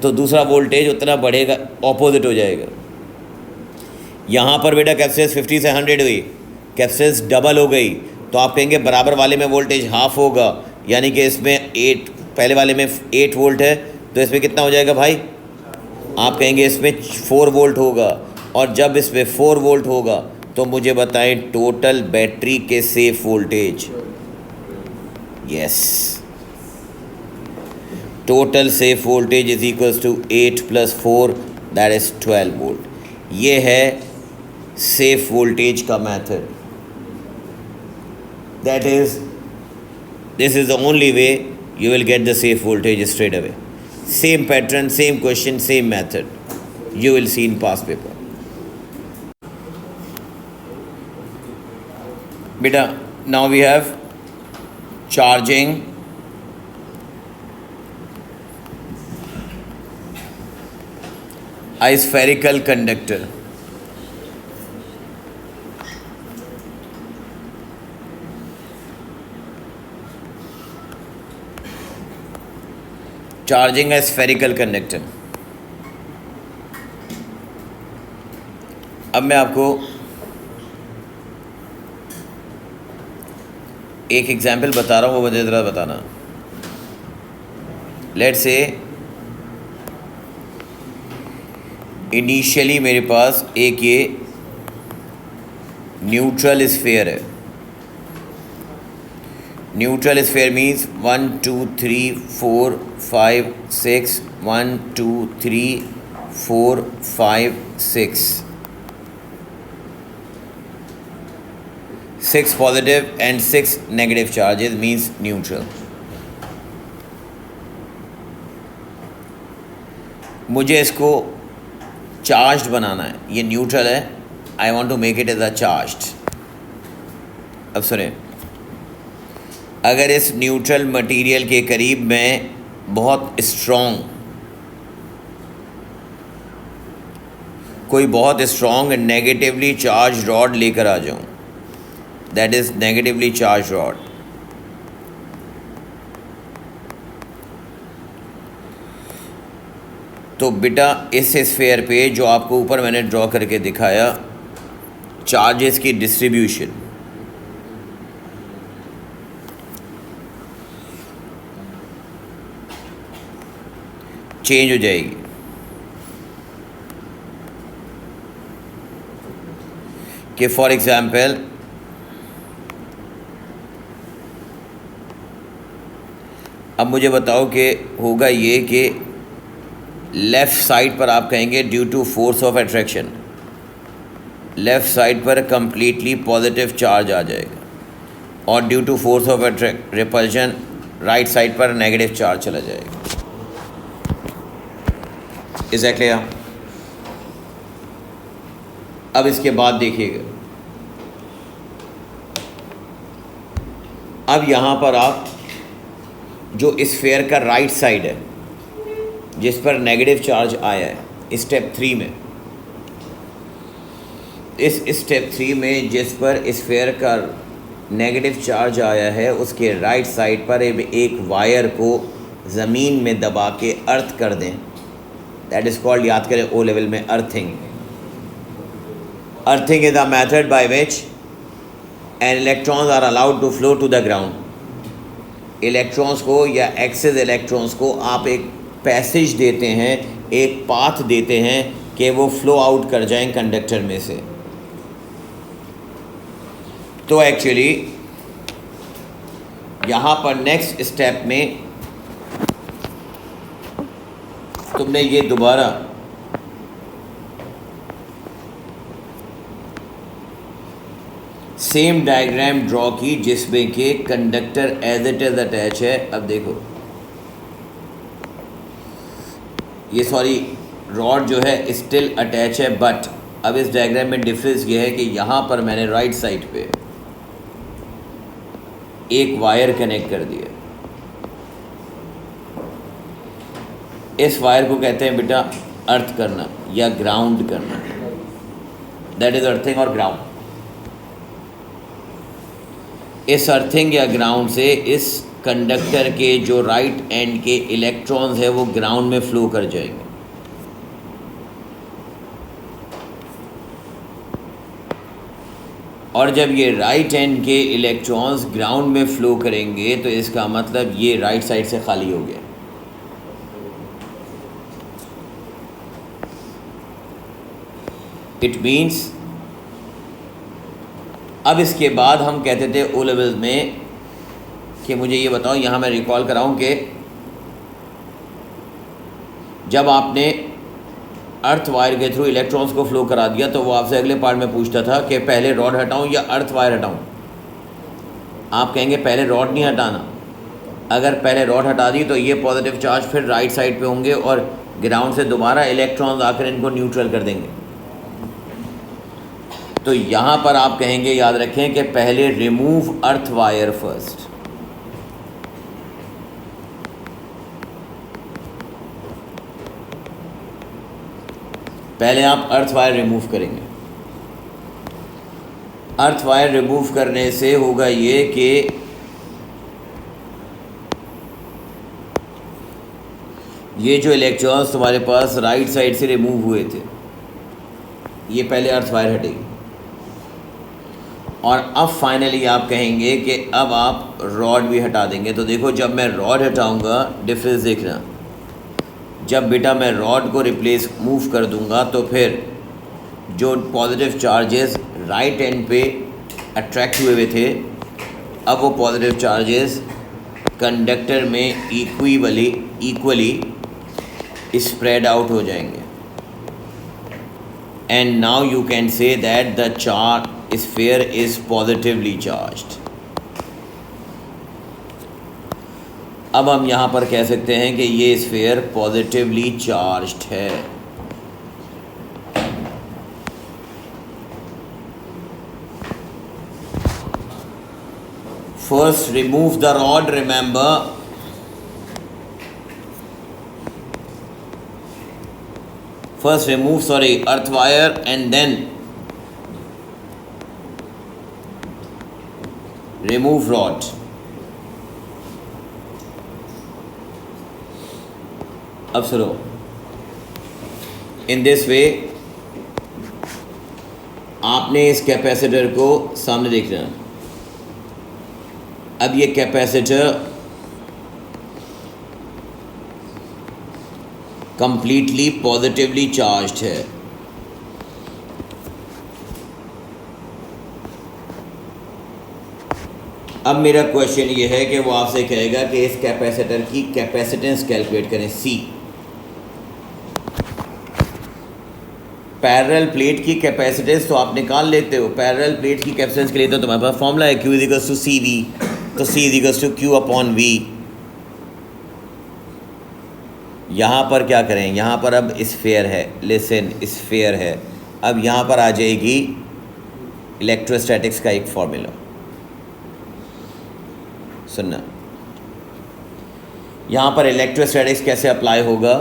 तो दूसरा वोल्टेज उतना बढ़ेगा, ऑपोजिट हो जाएगा। यहाँ पर बेटा कैपेसिटेंस 50 से 100 हुई, कैपेसिटेंस डबल हो गई, तो आप कहेंगे बराबर वाले में वोल्टेज हाफ होगा, यानी कि इसमें 8, पहले वाले में 8 वोल्ट है, तो इसमें कितना हो जाएगा भाई? आप कहेंगे इसमें 4 वोल्ट होगा, और जब इसमें 4 वोल्ट होगा तो मुझे बताएं टोटल बैटरी के safe voltage. Yes, total safe voltage is equals to 8 + 4, that is 12 volt. ये है सेफ वोल्टेज का method. That is, this is the only way you will get the safe voltage straight away. Same pattern, same question, same method you will see in past paper. Beta, now we have charging a spherical conductor. Charging A spherical conductor. अब मैं आपको एक example बता रहा हूँ, वो मुझे ज़रा बताना। लेट्स से इनिशियली मेरे पास एक ये न्यूट्रल स्फीयर है। Neutral sphere means 1 2 3 4 5 6, 1 2 3 4 5 6, 6 positive and 6 negative charges means neutral. मुझे इसको चार्ज्ड बनाना है। ये न्यूट्रल है, I want to make it as a charged. अब सुने, अगर इस न्यूट्रल मटेरियल के करीब मैं बहुत स्ट्रॉन्ग, कोई बहुत स्ट्रॉन्ग नेगेटिवली चार्ज रॉड लेकर आ जाऊं, that is negatively charge rod, तो बेटा इस स्फीयर पे जो आपको ऊपर मैंने ड्रॉ करके दिखाया, चार्जेस की डिस्ट्रीब्यूशन चेंज हो जाएगी। कि फॉर एग्जाम्पल अब मुझे बताओ कि होगा ये कि लेफ़्ट साइड पर आप कहेंगे due to force of attraction, left side पर कंप्लीटली पॉजिटिव चार्ज आ जाएगा, और due to force of repulsion right side पर नेगेटिव चार्ज चला जाएगा। Is that clear? अब इसके बाद देखिएगा, अब यहाँ पर आप जो स्फीयर का राइट साइड है जिस पर नेगेटिव चार्ज आया है, स्टेप 3 में, इस स्टेप 3 में जिस पर स्फीयर का नेगेटिव चार्ज आया है उसके राइट साइड पर एक वायर को ज़मीन में दबा के अर्थ कर दें। दैट इज़ कॉल्ड, याद करें ओ लेवल में, earthing. Earthing is the method by which an electrons are allowed to flow to the ground. Electrons को या एक्सेस इलेक्ट्रॉन्स को आप एक पैसेज देते हैं, एक पाथ देते हैं कि वो फ्लो आउट कर जाएं कंडक्टर में से। तो एक्चुअली यहाँ पर नेक्स्ट स्टेप में तुमने ये दोबारा सेम डायग्राम ड्रॉ की जिसमें कि conductor as it is attach है। अब देखो ये रॉड जो है स्टिल अटैच है, बट अब इस डायग्राम में डिफरेंस ये है कि यहाँ पर मैंने राइट साइड पे एक वायर कनेक्ट कर दिया। इस वायर को कहते हैं बेटा अर्थ करना या ग्राउंड करना, दैट इज अर्थिंग और ग्राउंड। इस अर्थिंग या ग्राउंड से इस कंडक्टर के जो राइट एंड के इलेक्ट्रॉन्स है वो ग्राउंड में फ्लो कर जाएंगे। और जब ये राइट एंड के इलेक्ट्रॉन्स ग्राउंड में फ़्लो करेंगे तो इसका मतलब ये राइट साइड से खाली हो गया। इट मीन्स अब इसके बाद हम कहते थे ओ लेवल्स में कि मुझे ये बताओ, यहाँ मैं रिकॉल कराऊँ कि जब आपने अर्थ वायर के थ्रू इलेक्ट्रॉन्स को फ्लो करा दिया तो वो आपसे अगले पार्ट में पूछता था कि पहले रॉड हटाऊँ या अर्थ वायर हटाऊँ। आप कहेंगे पहले रॉड नहीं हटाना। अगर पहले रॉड हटा दी तो ये पॉजिटिव चार्ज फिर राइट साइड पे होंगे और ग्राउंड से दोबारा इलेक्ट्रॉन्स आकर इनको न्यूट्रल कर देंगे। तो यहाँ पर आप कहेंगे, याद रखें कि पहले रिमूव अर्थ वायर फर्स्ट। पहले आप अर्थ वायर रिमूव करेंगे। अर्थ वायर रिमूव करने से होगा ये कि ये जो इलेक्ट्रॉन्स तुम्हारे पास राइट साइड से रिमूव हुए थे, ये पहले अर्थ वायर हटेगी। और अब फाइनली आप कहेंगे कि अब आप रॉड भी हटा देंगे। तो देखो, जब मैं रॉड हटाऊंगा, डिफरेंस देखना, जब बेटा मैं रॉड को रिप्लेस मूव कर दूंगा तो फिर जो पॉजिटिव चार्जेस राइट एंड पे अट्रैक्ट हुए हुए थे, अब वो पॉजिटिव चार्जेस कंडक्टर में इक्वली स्प्रेड आउट हो जाएंगे। And now you can say that the sphere is positively charged. अब हम यहाँ पर कह सकते हैं कि ये स्फीयर पॉजिटिवली चार्ज्ड है। First remove the rod, remember. First remove earth wire and then remove rod. अब सुनो, in this way आपने इस कैपेसिटर को सामने देखना। अब ये कैपेसिटर कंप्लीटली पॉजिटिवली चार्ज्ड है। अब मेरा क्वेश्चन ये है कि वो आपसे कहेगा कि इस कैपेसिटर की कैपेसिटेंस कैलकुलेट करें, सी। पैरेलल प्लेट की कैपेसिटेंस तो आप निकाल लेते हो। पैरेलल प्लेट की कैपेसिटेंस के लिए तो तुम्हारे पास फॉर्मूला है, Q equals to C V. तो C equals to Q upon V। यहाँ पर क्या करें, यहाँ पर अब स्फीयर है, लिसन, स्फीयर है। अब यहाँ पर आ जाएगी इलेक्ट्रोस्टैटिक्स का एक फॉर्मूला, सुनना। यहाँ पर इलेक्ट्रोस्टैटिक्स कैसे अप्लाई होगा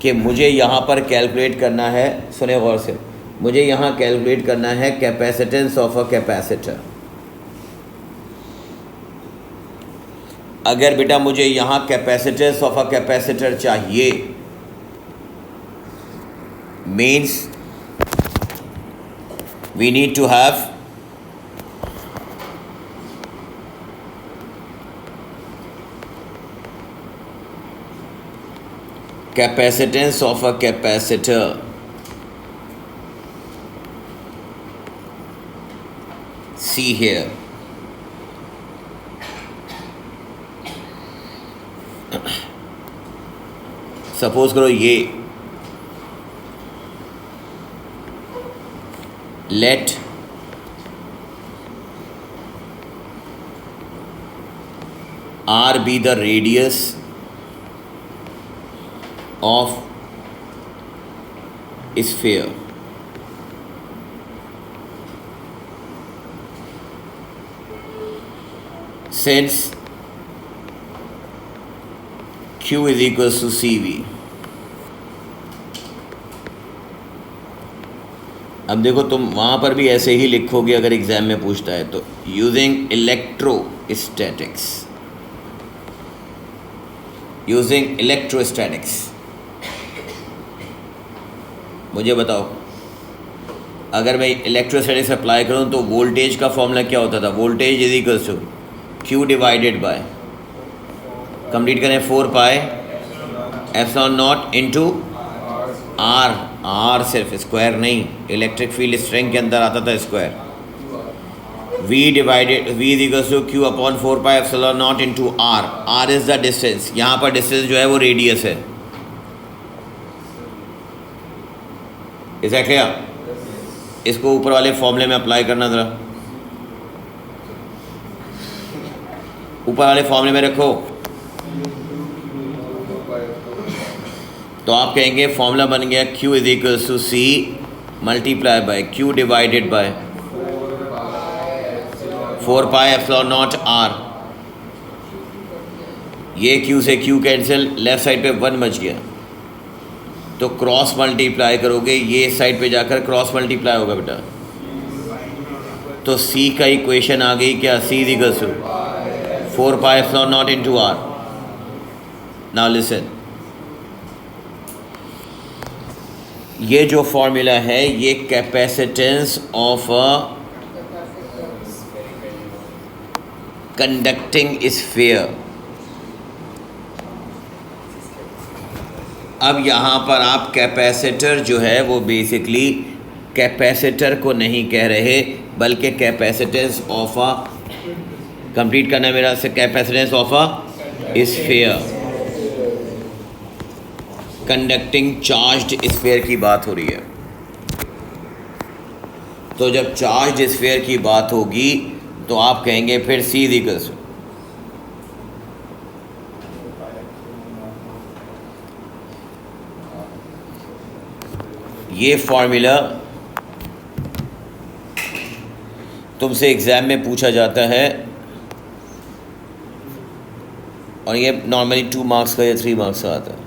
कि मुझे यहाँ पर कैलकुलेट करना है, सुने गौर से, मुझे यहाँ कैलकुलेट करना है कैपेसिटेंस ऑफ अ कैपेसिटर। अगर बेटा मुझे यहाँ कैपेसिटेंस ऑफ अ कैपेसिटर चाहिए, means we need to have capacitance of a capacitor see here. Suppose करो ये let R be the radius of sphere. Since Q is equals to CV. अब देखो, तुम वहाँ पर भी ऐसे ही लिखोगे अगर एग्जाम में पूछता है तो, यूजिंग इलेक्ट्रोस्टैटिक्स, यूजिंग इलेक्ट्रोस्टैटिक्स। मुझे बताओ, अगर मैं इलेक्ट्रोस्टैटिक्स अप्लाई करूँ तो वोल्टेज का फॉर्मूला क्या होता था? Voltage is equal to Q divided by, complete करें, 4 pi epsilon naught into R. R सिर्फ स्क्वायर नहीं, इलेक्ट्रिक फील्ड स्ट्रेंथ के अंदर आता था square. V divided V is equal to Q upon 4 pi epsilon naught into R. R is the distance, यहाँ पर distance जो है वो रेडियस है। Is that clear? इसको ऊपर वाले फॉर्मूले में अप्लाई करना ज़रा, ऊपर वाले फॉर्मूले में रखो। तो आप कहेंगे फॉर्मूला बन गया Q is equal to C multiply by Q divided by 4 pi epsilon naught R। ये Q से Q कैंसिल, लेफ्ट साइड पे 1 बच गया, तो क्रॉस मल्टीप्लाई करोगे, ये साइड पे जाकर क्रॉस मल्टीप्लाई होगा बेटा। तो C का इक्वेशन आ गई क्या? C is equal to 4 pi epsilon naught into R। Now listen, ये जो फॉर्मूला है ये capacitance of a conducting sphere. अब यहाँ पर आप कैपेसिटर जो है वो बेसिकली कैपेसिटर को नहीं कह रहे, बल्कि कैपेसिटेंस ऑफ अ, कंप्लीट करना है मेरा से, capacitance of a sphere, conducting charged sphere की बात हो रही है। तो जब चार्ज्ड स्फीयर की बात होगी तो आप कहेंगे फिर C इज इक्वल टू, ये फॉर्मूला तुमसे एग्ज़ाम में पूछा जाता है और ये नॉर्मली 2 मार्क्स का या 3 मार्क्स का आता है।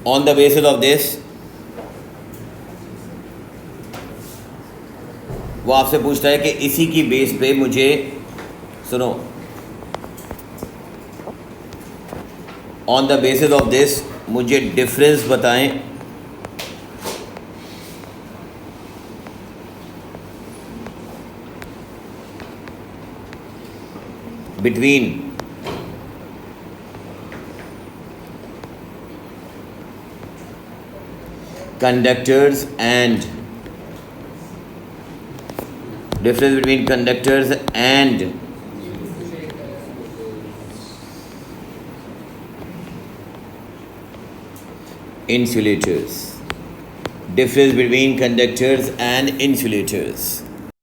On the basis of this वो आपसे पूछता है कि इसी की बेस पे मुझे, सुनो, on the basis of this मुझे डिफरेंस बताएं between conductors and difference between conductors and insulators, difference between conductors and insulators।